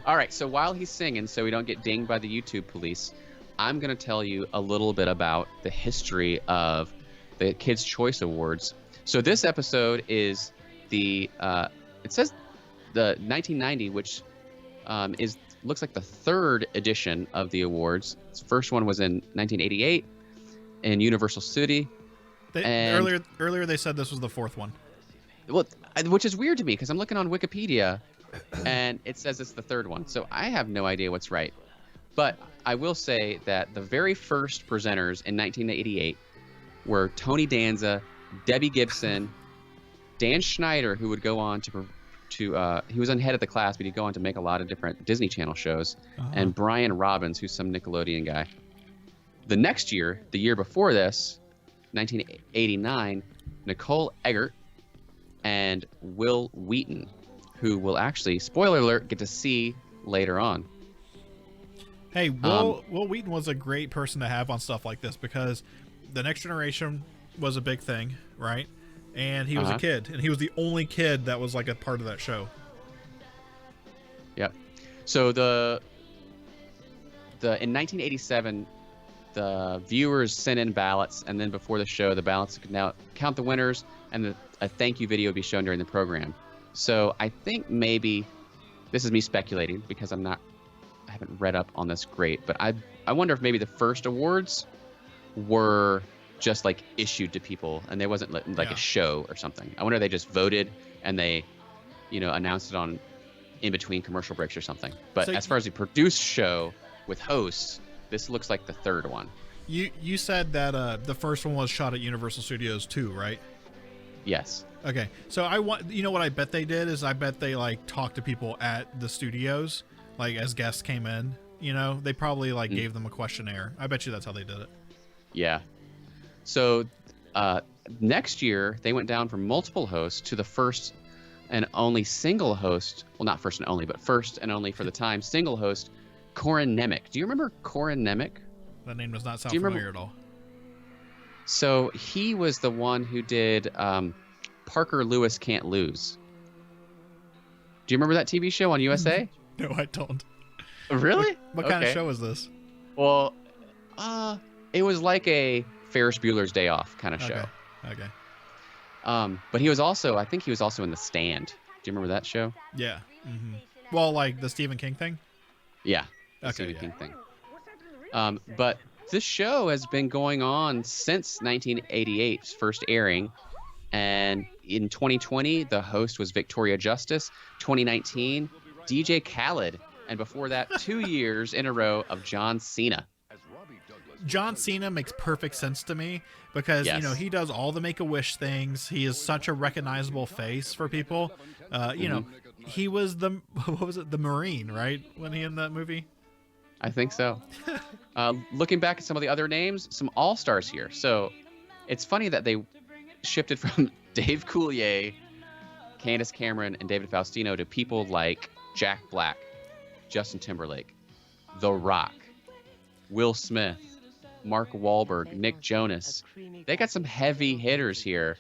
All right, so while he's singing, so we don't get dinged by the YouTube police, I'm going to tell you a little bit about the history of the Kids Choice Awards. So this episode is it says the 1990, which looks like the third edition of the awards. The first one was in 1988 in Universal City. Earlier they said this was the fourth one. Well, which is weird to me because I'm looking on Wikipedia and it says it's the third one. So I have no idea what's right. But I will say that the very first presenters in 1988 were Tony Danza, Debbie Gibson, Dan Schneider, who would go on to he was on Head of the Class, but he'd go on to make a lot of different Disney Channel shows, and Brian Robbins, who's some Nickelodeon guy. The next year, the year before this, 1989, Nicole Eggert and Will Wheaton, who will actually, spoiler alert, get to see later on. Hey, Will Wheaton was a great person to have on stuff like this because The Next Generation was a big thing, right? And he was a kid, and he was the only kid that was like a part of that show. Yep. So in 1987, the viewers sent in ballots, and then before the show, the ballots could now count the winners, and a thank you video would be shown during the program. So I think maybe this is me speculating because I haven't read up on this great, but I wonder if maybe the first awards were just like issued to people and there wasn't like a show or something. I wonder if they just voted and they, announced it on in between commercial breaks or something. But so as far as the produced show with hosts, this looks like the third one. You said that the first one was shot at Universal Studios too, right? Yes. Okay. So what I bet they did is I bet they like talked to people at the studios, like as guests came in. They probably gave them a questionnaire. I bet you that's how they did it. Yeah. So next year they went down from multiple hosts to the first and only single host. Well, not first and only, but first and only for the time single host, Corin Nemec. Do you remember Corin Nemec? That name does not sound familiar at all. So he was the one who did Parker Lewis Can't Lose. Do you remember that TV show on USA? No, I don't. Really? What kind of show is this? Well, it was like a Ferris Bueller's Day Off kind of show. Okay. But he was also, I think he was also in The Stand. Do you remember that show? Yeah. Mm-hmm. Well, like the Stephen King thing? Yeah. The Stephen King thing. But this show has been going on since 1988's first airing. And in 2020, the host was Victoria Justice. 2019, DJ Khaled. And before that, 2 years in a row of John Cena. John Cena makes perfect sense to me because, he does all the Make-A-Wish things. He is such a recognizable face for people. He was the Marine, right? When he in that movie? I think so. Looking back at some of the other names, some all-stars here. So it's funny that they shifted from Dave Coulier, Candace Cameron, and David Faustino to people like Jack Black, Justin Timberlake, The Rock, Will Smith, Mark Wahlberg, Nick Jonas. They got some heavy hitters here.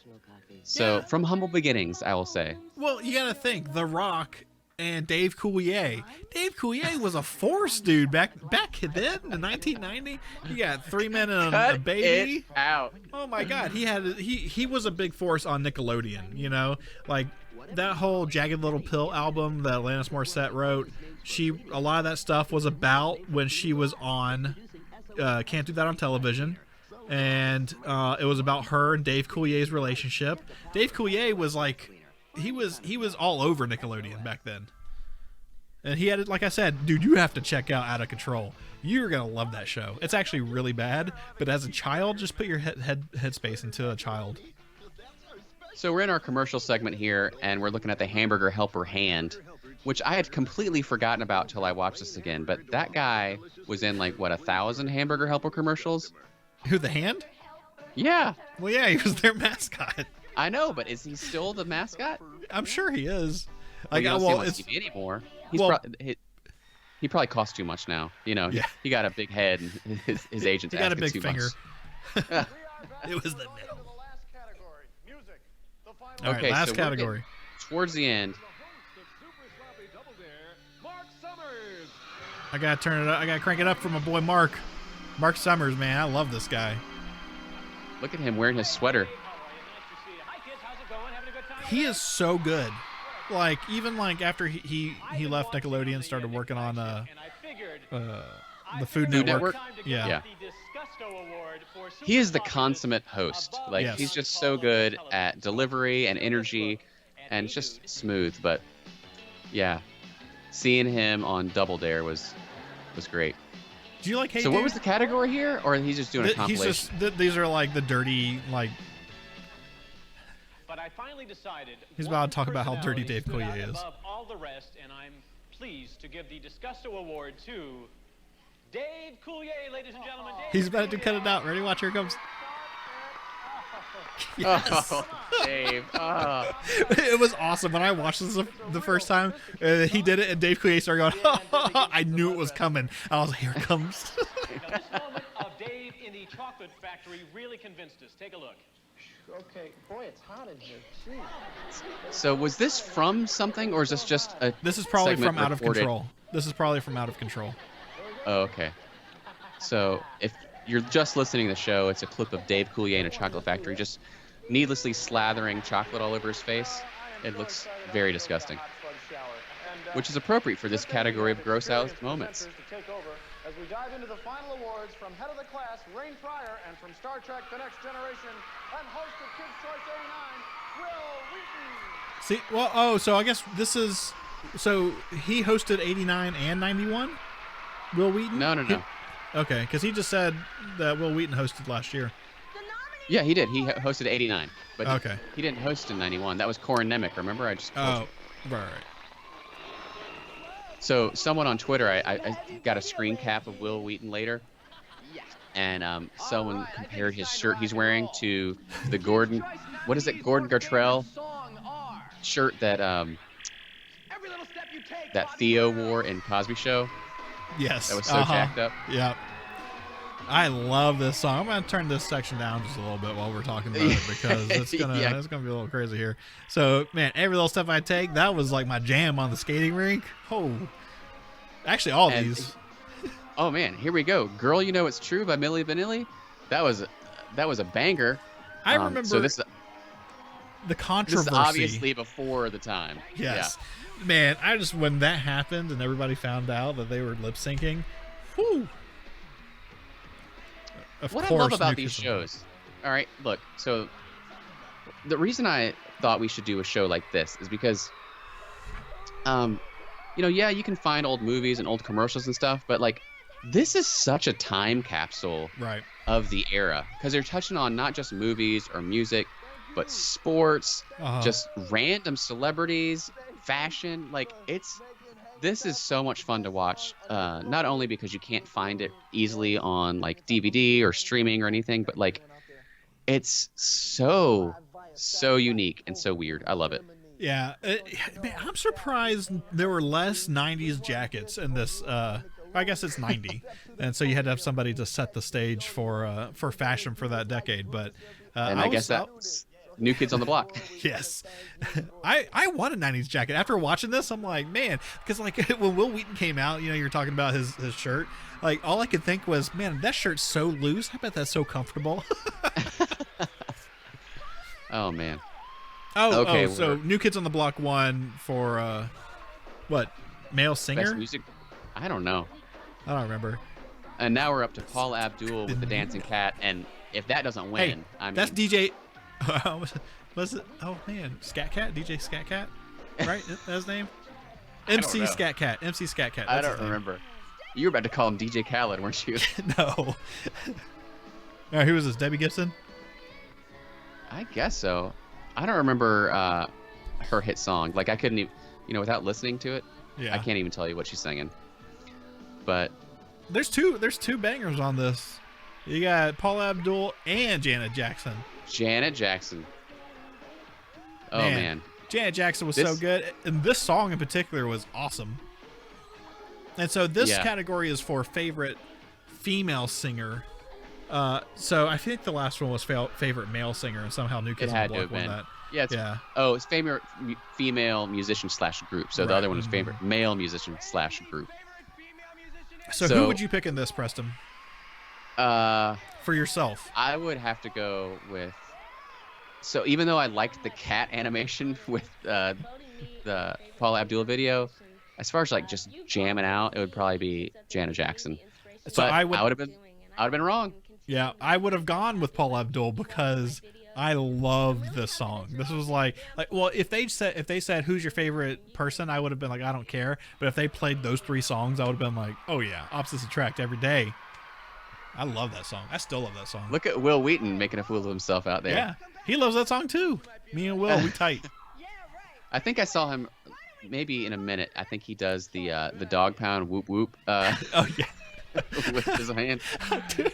So from humble beginnings, I will say. Well, you got to think, The Rock and Dave Coulier. Dave Coulier was a force, dude, back then in 1990. You got 3 Men and a Baby. It out. Oh my God, he was a big force on Nickelodeon. Like that whole Jagged Little Pill album that Alanis Morissette wrote. A lot of that stuff was about when she was on Can't Do That on Television. And it was about her and Dave Coulier's relationship. Dave Coulier was like, he was all over Nickelodeon back then. And he had it, like I said, dude, you have to check out of Control. You're going to love that show. It's actually really bad, but as a child, just put your headspace into a child. So we're in our commercial segment here, and we're looking at the Hamburger Helper hand. which I had completely forgotten about till I watched this again. But that guy was in like what 1,000 Hamburger Helper commercials. Who, the hand? Yeah. Well, yeah, he was their mascot. I know, but is he still the mascot? I'm sure he is. Like, I don't see him on TV anymore. He probably costs too much now. You know, he got a big head, and his agent's he got a asking big too finger. much. It was the middle. Okay, All right, last so category. Towards the end. I gotta turn it up. I gotta crank it up for my boy Mark. Mark Summers, man, I love this guy. Look at him wearing his sweater. He is so good. Like, even like after he left Nickelodeon, started working on the Food Network. Yeah. He is the consummate host. Like, he's just so good at delivery and energy, and it's just smooth. But yeah, seeing him on Double Dare was great. Do you like Hey So Dude? what was the category here, or he's just doing a compilation? These are like the dirty, like. But I finally decided he's about to talk about how dirty Dave stood out Coulier is. above all the rest, and I'm pleased to give the Disgusto Award to Dave Coulier, ladies and gentlemen. He's about to cut it out. Ready? Watch, here it comes. Yes. Oh, Dave. It was awesome when I watched this the first time. He did it, and Dave Coulier started going. I knew it was coming. I was like, "Here it comes." This moment of Dave in the chocolate factory really convinced us. Take a look. Okay, boy, it's hot in here. Jeez. So was this from something, or is this just a? This is probably segment from Out of recorded? Control. This is probably from Out of Control. Oh, okay. So if you're just listening to the show, it's a clip of Dave Coulier in a chocolate factory, just needlessly slathering chocolate all over his face. It looks very disgusting, which is appropriate for this category of gross out moments. As we dive into the final awards from head of the class, Rain Pryor, and from Star Trek The Next Generation, and host of Kids Choice 89, Will Wheaton. See, well, so I guess this is. So he hosted 89 and 91. Will Wheaton? No. Okay, because he just said that Will Wheaton hosted last year. Yeah, he did. He hosted 89, but okay. he didn't host in 91. That was Corin Nemec. Remember? I just. Oh, right. So someone on Twitter, I got a screen cap of Will Wheaton later, and someone compared his shirt he's wearing to the Gordon Gartrell shirt that Theo wore in Cosby Show. Yes. That was so jacked up. Yep. I love this song. I'm gonna turn this section down just a little bit while we're talking about it because it's gonna be a little crazy here. So man, every little step I take, that was like my jam on the skating rink. Oh, actually, all these. Oh man, here we go. "Girl, You Know It's True" by Milli Vanilli. That was a banger. I remember. So this the controversy. This is obviously before the time. Yes. Yeah. Man, when that happened and everybody found out that they were lip syncing, whew. What I love about these shows, all right, look, so the reason I thought we should do a show like this is because, you can find old movies and old commercials and stuff, but like, this is such a time capsule of the era because they're touching on not just movies or music, but sports, just random celebrities, fashion. Like, this is so much fun to watch, not only because you can't find it easily on like DVD or streaming or anything, but like it's so unique and so weird. I love it. Yeah, man, I'm surprised there were less 90s jackets in this. I guess it's 90, and so you had to have somebody to set the stage for fashion for that decade. But I guess that's New Kids on the Block. Yes. I want a 90s jacket. After watching this, I'm like, man, because like when Will Wheaton came out, you're talking about his shirt. Like, all I could think was, man, that shirt's so loose. I bet that's so comfortable. Oh, man. Okay, so New Kids on the Block won for, what, male singer? Best music? I don't know. I don't remember. And now we're up to Paula Abdul with the Dancing Cat, and if that doesn't win, that's DJ... was it? Oh man, Scat Cat, DJ Scat Cat, right? That's his name. MC Scat Cat. MC Scat Cat. I don't remember. You were about to call him DJ Khaled, weren't you? No. All right, who was this? Debbie Gibson. I guess so. I don't remember her hit song. Like, I couldn't even. without listening to it, Yeah. I can't even tell you what she's singing. But there's two bangers on this. You got Paula Abdul and Janet Jackson. Janet Jackson. Oh man. Janet Jackson was so good, and this song in particular was awesome. And so this category is for favorite female singer. So I think the last one was favorite male singer, and somehow New Kids on the Block won that. Yeah. Oh, it's favorite female musician / group. So the other one was favorite male musician / group. So who would you pick in this, Preston? For yourself, I would have to go with. So even though I liked the cat animation with the Paula Abdul video, as far as like just jamming out, it would probably be Janet Jackson. So but I would have been wrong. Yeah, I would have gone with Paula Abdul because I loved this song. This was like well, if they said who's your favorite person, I would have been like, I don't care. But if they played those 3 songs, I would have been like, oh yeah, Opposites Attract every day. I love that song. I still love that song. Look at Will Wheaton making a fool of himself out there. Yeah, he loves that song too. Me and Will, we tight. I think I saw him maybe in a minute. I think he does the dog pound whoop whoop. Oh yeah. With his hand. Dude,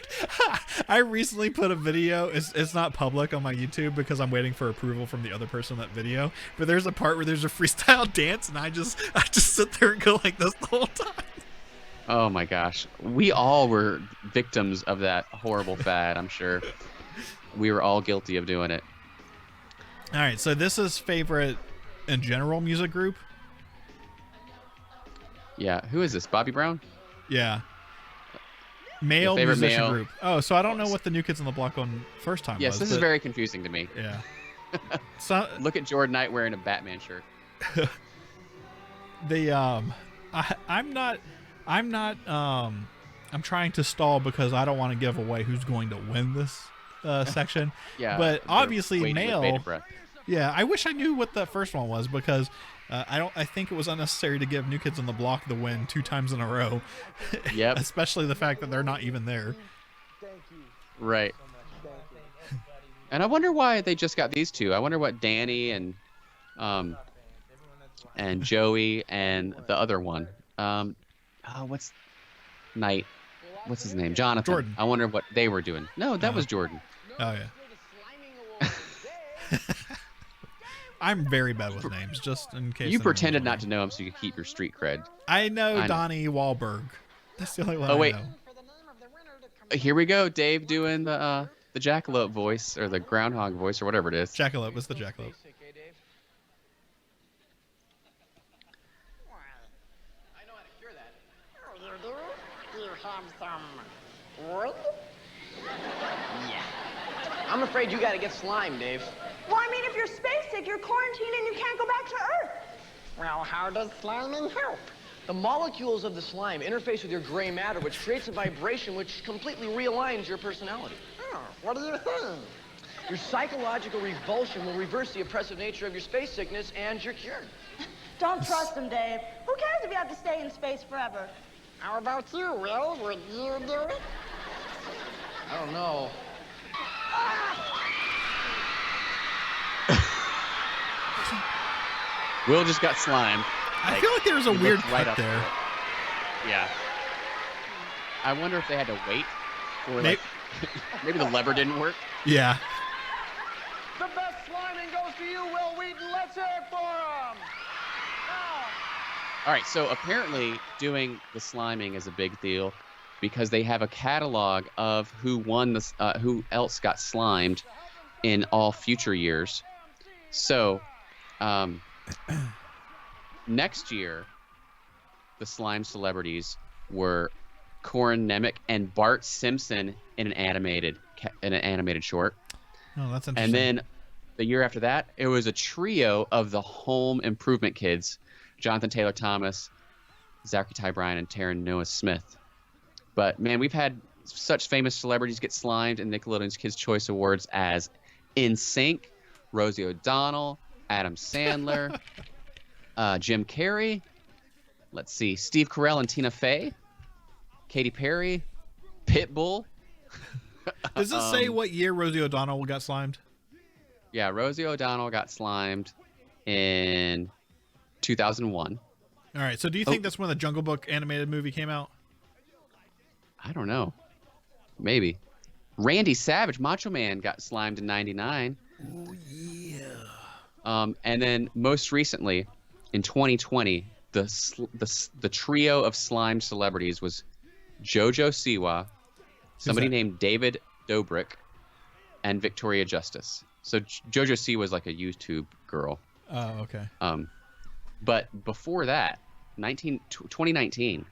I recently put a video. It's not public on my YouTube because I'm waiting for approval from the other person in that video. But there's a part where there's a freestyle dance, and I just sit there and go like this the whole time. Oh my gosh, we all were victims of that horrible fad. I'm sure we were all guilty of doing it. All right, so this is favorite in general music group. Yeah, who is this? Bobby Brown? Yeah. Male favorite musician male. group. Oh, so I don't know what the New Kids on the Block one first time was. Yes, this is very confusing to me. Yeah. So look at Jordan Knight wearing a Batman shirt. I'm trying to stall because I don't want to give away who's going to win this section. Yeah. But obviously male. Breath. Yeah, I wish I knew what the first one was because I think it was unnecessary to give New Kids on the Block the win 2 times in a row. Yep. Especially the fact that they're not even there. Right. And I wonder why they just got these 2. I wonder what Danny and Joey and the other one. What's Knight? What's his name? Jonathan. Jordan. I wonder what they were doing. No, that was Jordan. Oh yeah. I'm very bad with names, just in case. You pretended not to know him so you could keep your street cred. I know Donnie Wahlberg. That's the only one. Oh wait. I know. Here we go, Dave doing the jackalope voice or the groundhog voice or whatever it is. Jackalope was the jackalope. Yeah. I'm afraid you gotta get slime, Dave. Well, I mean, if you're space sick, you're quarantined and you can't go back to Earth. Well, how does sliming help? The molecules of the slime interface with your gray matter, which creates a vibration which completely realigns your personality. Oh, what do you think? Your psychological revulsion will reverse the oppressive nature of your space sickness, and you're cured. Don't trust him, Dave. Who cares if you have to stay in space forever? How about you, Will? Would you do it? I don't know. Will just got slimed. I feel like there was a weird cut there. Yeah. I wonder if they had to wait for like maybe the lever didn't work. Yeah. The best sliming goes to you, Will Wheaton. Let's hear it for him. All right, so apparently doing the sliming is a big deal because they have a catalog of who won this, who else got slimed in all future years. So, next year, the slime celebrities were Corin Nemec and Bart Simpson in an animated short. Oh, that's interesting. And then the year after that, it was a trio of the Home Improvement kids. Jonathan Taylor Thomas, Zachary Ty Bryan, and Taryn Noah Smith. But man, we've had such famous celebrities get slimed in Nickelodeon's Kids Choice Awards as NSYNC, Rosie O'Donnell, Adam Sandler, Jim Carrey. Let's see, Steve Carell and Tina Fey, Katy Perry, Pitbull. Does it say what year Rosie O'Donnell got slimed? Yeah, Rosie O'Donnell got slimed in 2001. All right. So do you think that's when the Jungle Book animated movie came out? I don't know. Maybe. Randy Savage, Macho Man, got slimed in 99. Oh, yeah. And then most recently, in 2020, the trio of slimed celebrities was JoJo Siwa, somebody named David Dobrik, and Victoria Justice. So JoJo Siwa was like a YouTube girl. Oh, okay. But before that, 2019,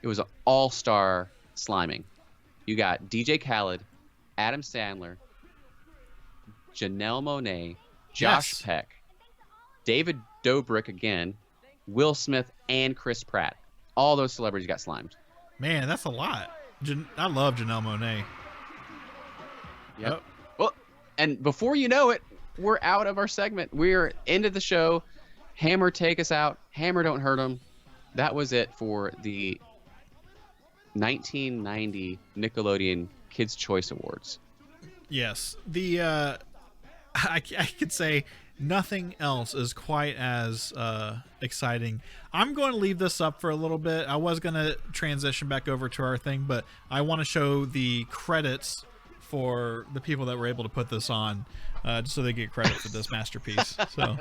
it was an all-star sliming. You got DJ Khaled, Adam Sandler, Janelle Monáe, Josh Peck, David Dobrik again, Will Smith, and Chris Pratt. All those celebrities got slimed. Man, that's a lot. I love Janelle Monáe. Yep. Oh. Well, and before you know it, we're out of our segment. We're into the show. Hammer, take us out. Hammer, don't hurt him. That was it for the 1990 Nickelodeon Kids Choice Awards. Yes. I could say nothing else is quite as exciting. I'm going to leave this up for a little bit. I was going to transition back over to our thing, but I want to show the credits for the people that were able to put this on, just so they get credit for this masterpiece. So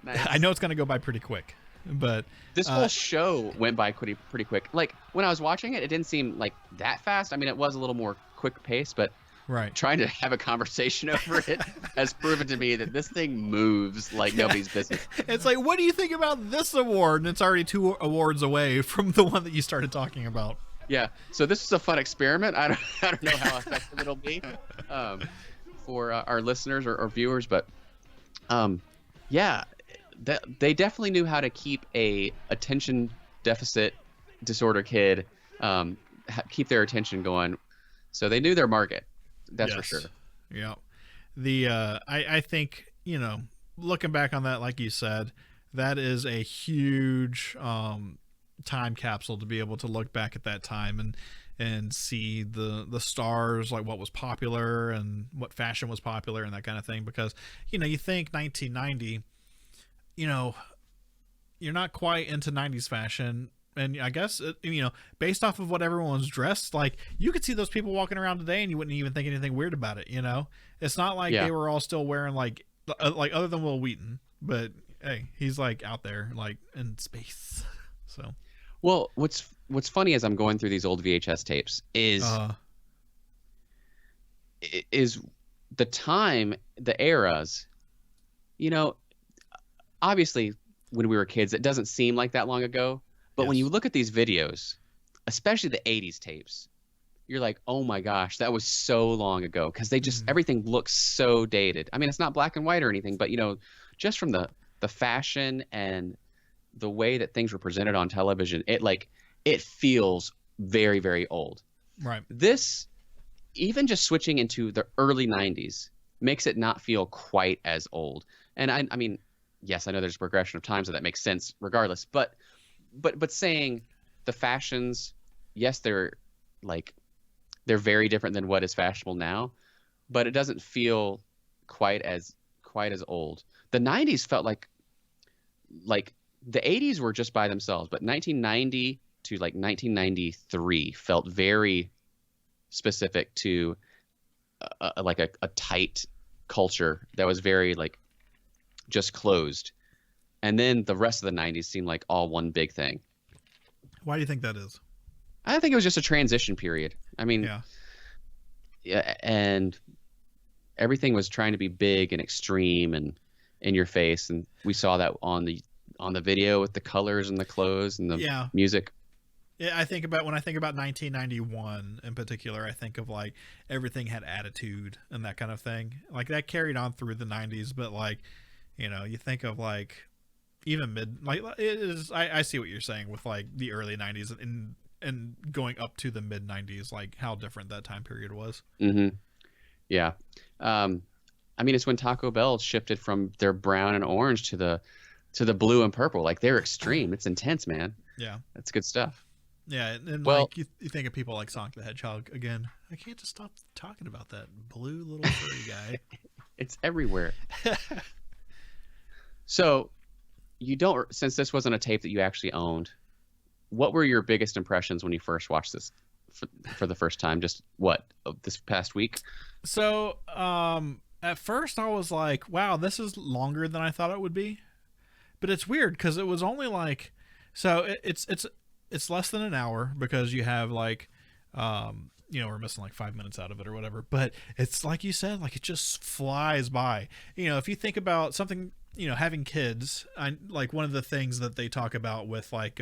nice. I know it's going to go by pretty quick, but this whole show went by pretty quick. Like when I was watching it, it didn't seem like that fast. I mean, it was a little more quick pace, but trying to have a conversation over it has proven to me that this thing moves like nobody's business. It's like, what do you think about this award? And it's already 2 awards away from the one that you started talking about. Yeah, so this is a fun experiment. I don't know how effective it'll be for our listeners or viewers, but yeah, they definitely knew how to keep a attention deficit disorder kid, keep their attention going. So they knew their market. That's for sure. Yeah. I think, looking back on that, like you said, that is a huge time capsule to be able to look back at that time and see the stars, like what was popular and what fashion was popular and that kind of thing. Because, you think 1990, you're not quite into 90s fashion. And I guess, based off of what everyone was dressed like, you could see those people walking around today and you wouldn't even think anything weird about it. It's not like they were all still wearing like other than Will Wheaton, but hey, he's like out there like in space. So, well, what's funny as I'm going through these old VHS tapes is the time, the eras, obviously when we were kids, it doesn't seem like that long ago. But when you look at these videos, especially the 80s tapes, you're like, oh my gosh, that was so long ago. Because they just, everything looks so dated. I mean, it's not black and white or anything, but, just from the fashion and the way that things were presented on television, it feels very, very old. Right. This, even just switching into the early 90s, makes it not feel quite as old. And I mean, yes, I know there's a progression of time, so that makes sense regardless. But saying the fashions, yes, they're very different than what is fashionable now, but it doesn't feel quite as old. The 90s felt like the 80s were just by themselves, but 1990 to 1993 felt very specific to a tight culture that was very just closed. And then the rest of the 90s seemed like all one big thing. Why do you think that is? I think it was just a transition period. I mean, yeah, and everything was trying to be big and extreme and in your face, and we saw that on the video with the colors and the clothes and the music. Yeah, when I think about 1991 in particular, I think of everything had attitude and that kind of thing. That carried on through the 90s, but you think of even it is. I see what you're saying with the early 90s and going up to the mid 90s, how different that time period was. Mm-hmm. Yeah. I mean, it's when Taco Bell shifted from their brown and orange to the blue and purple. They're extreme. It's intense, man. Yeah. That's good stuff. Yeah. And you think of people like Sonic the Hedgehog again. I can't just stop talking about that blue little furry guy. It's everywhere. So you don't, since this wasn't a tape that you actually owned, what were your biggest impressions when you first watched this for the first time? Just this past week? So, at first I was like, wow, this is longer than I thought it would be. But it's weird because it was only like, so it's less than an hour because you have like, we're missing like 5 minutes out of it or whatever. But it's like you said, like it just flies by. If you think about something, having kids, like one of the things that they talk about with like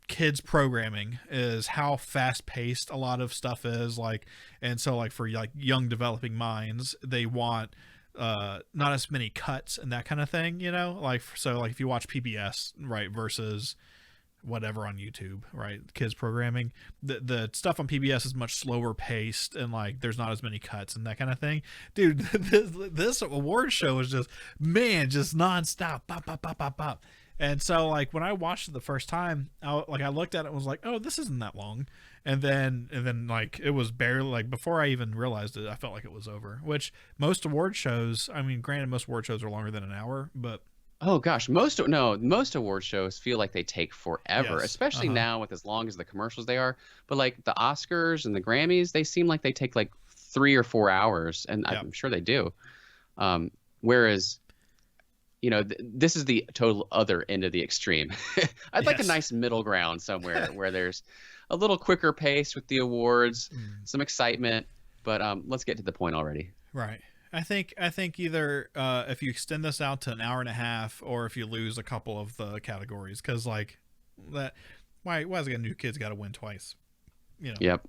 kids programming is how fast paced a lot of stuff is, like, and so like for like young developing minds, they want not as many cuts and that kind of thing, like, so like if you watch PBS, right, versus whatever on YouTube, right, kids programming, the stuff on PBS is much slower paced and like there's not as many cuts and that kind of thing. Dude, this award show is just nonstop, pop pop pop pop pop. And so like when I watched it the first time, I looked at it and was like, oh, this isn't that long. And then like it was barely, like, before I even realized it, I felt like it was over. Which most award shows, I mean, granted, most award shows are longer than an hour, but oh gosh, most award shows feel like they take forever, yes. Especially now with as long as the commercials they are. But like the Oscars and the Grammys, they seem like they take like 3 or 4 hours, and I'm sure they do. Whereas, this is the total other end of the extreme. I'd like a nice middle ground somewhere where there's a little quicker pace with the awards, some excitement, but let's get to the point already. Right. I think either if you extend this out to an hour and a half, or if you lose a couple of the categories, because like that, why is a new kid's got to win twice? Yep.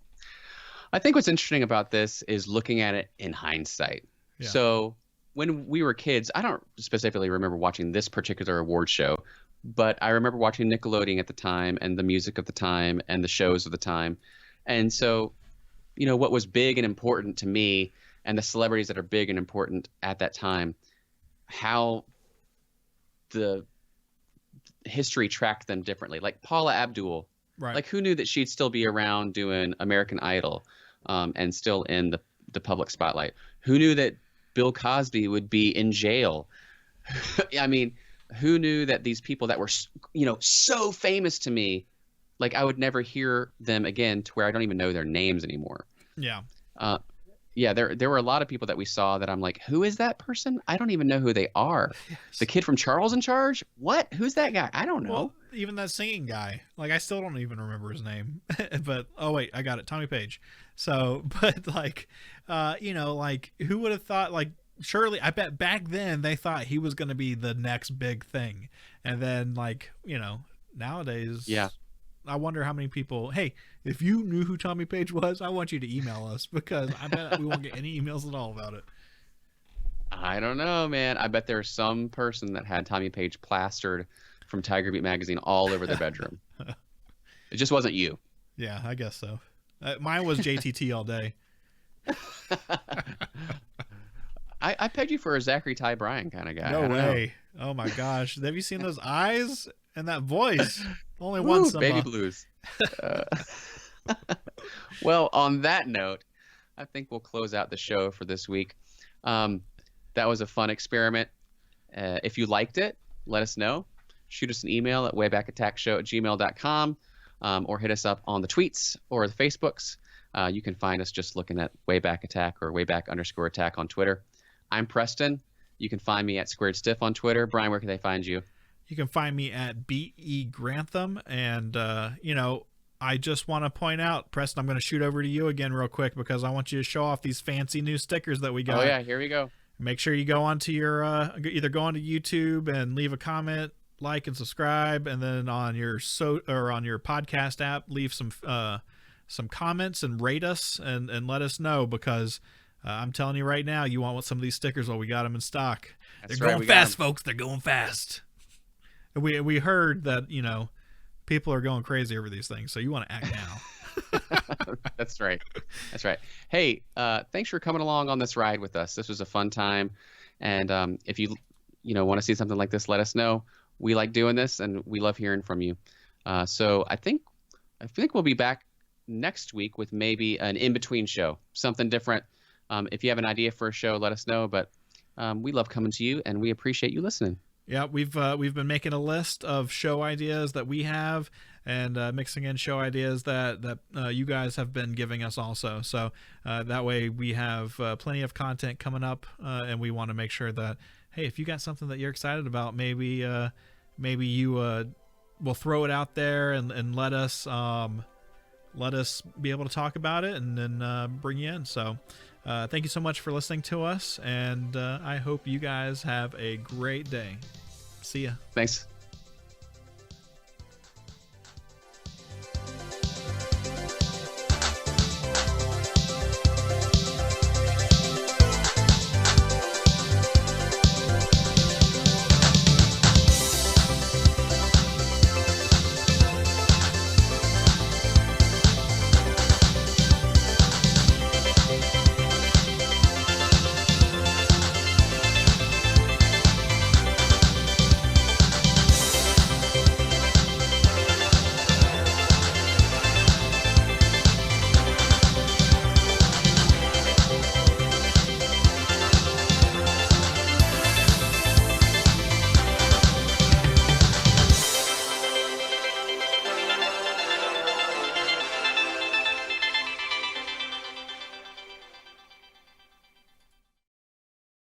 I think what's interesting about this is looking at it in hindsight. Yeah. So when we were kids, I don't specifically remember watching this particular award show, but I remember watching Nickelodeon at the time and the music of the time and the shows of the time. And so, what was big and important to me and the celebrities that are big and important at that time, how the history tracked them differently. Like Paula Abdul, right? Like who knew that she'd still be around doing American Idol and still in the public spotlight? Who knew that Bill Cosby would be in jail? I mean, who knew that these people that were, so famous to me, like I would never hear them again, to where I don't even know their names anymore. Yeah. There were a lot of people that we saw that I'm like, who is that person? I don't even know who they are. Yes. The kid from Charles in Charge? What? Who's that guy? I don't know. Well, even that singing guy, like I still don't even remember his name. But oh wait, I got it, Tommy Page. So, but like, like who would have thought? Like, surely, I bet back then they thought he was going to be the next big thing, and then like nowadays, yeah. I wonder how many people, hey, if you knew who Tommy Page was, I want you to email us, because I bet we won't get any emails at all about it. I don't know, man. I bet there's some person that had Tommy Page plastered from Tiger Beat magazine all over their bedroom. It just wasn't you. Yeah, I guess so. Mine was JTT all day. I pegged you for a Zachary Ty Bryan kind of guy. No way. Oh my gosh. Have you seen those eyes and that voice? Only once. Baby blues. Well, on that note, I think we'll close out the show for this week. That was a fun experiment. If you liked it, let us know. Shoot us an email at waybackattackshow@gmail.com, or hit us up on the tweets or the Facebooks. You can find us just looking at Wayback Attack or Wayback_Attack on Twitter. I'm Preston. You can find me at Squared Stiff on Twitter. Brian, where can they find you? You can find me at BE Grantham. And, I just want to point out, Preston, I'm going to shoot over to you again real quick, because I want you to show off these fancy new stickers that we got. Oh, yeah. Here we go. Make sure you go onto your, either go onto YouTube and leave a comment, like and subscribe, and then on your on your podcast app, leave some comments and rate us and let us know, because I'm telling you right now, you want some of these stickers while we got them in stock. They're going fast, folks. They're going fast. We heard that, people are going crazy over these things, so you want to act now. That's right. Hey, thanks for coming along on this ride with us. This was a fun time, and if you want to see something like this, let us know. We like doing this, and we love hearing from you. So I think we'll be back next week with maybe an in-between show, something different. If you have an idea for a show, let us know. But we love coming to you, and we appreciate you listening. Yeah, we've been making a list of show ideas that we have, and mixing in show ideas that you guys have been giving us also. So that way we have plenty of content coming up, and we want to make sure that, hey, if you got something that you're excited about, maybe you will throw it out there and let us be able to talk about it and then bring you in. So thank you so much for listening to us, and I hope you guys have a great day. See ya. Thanks.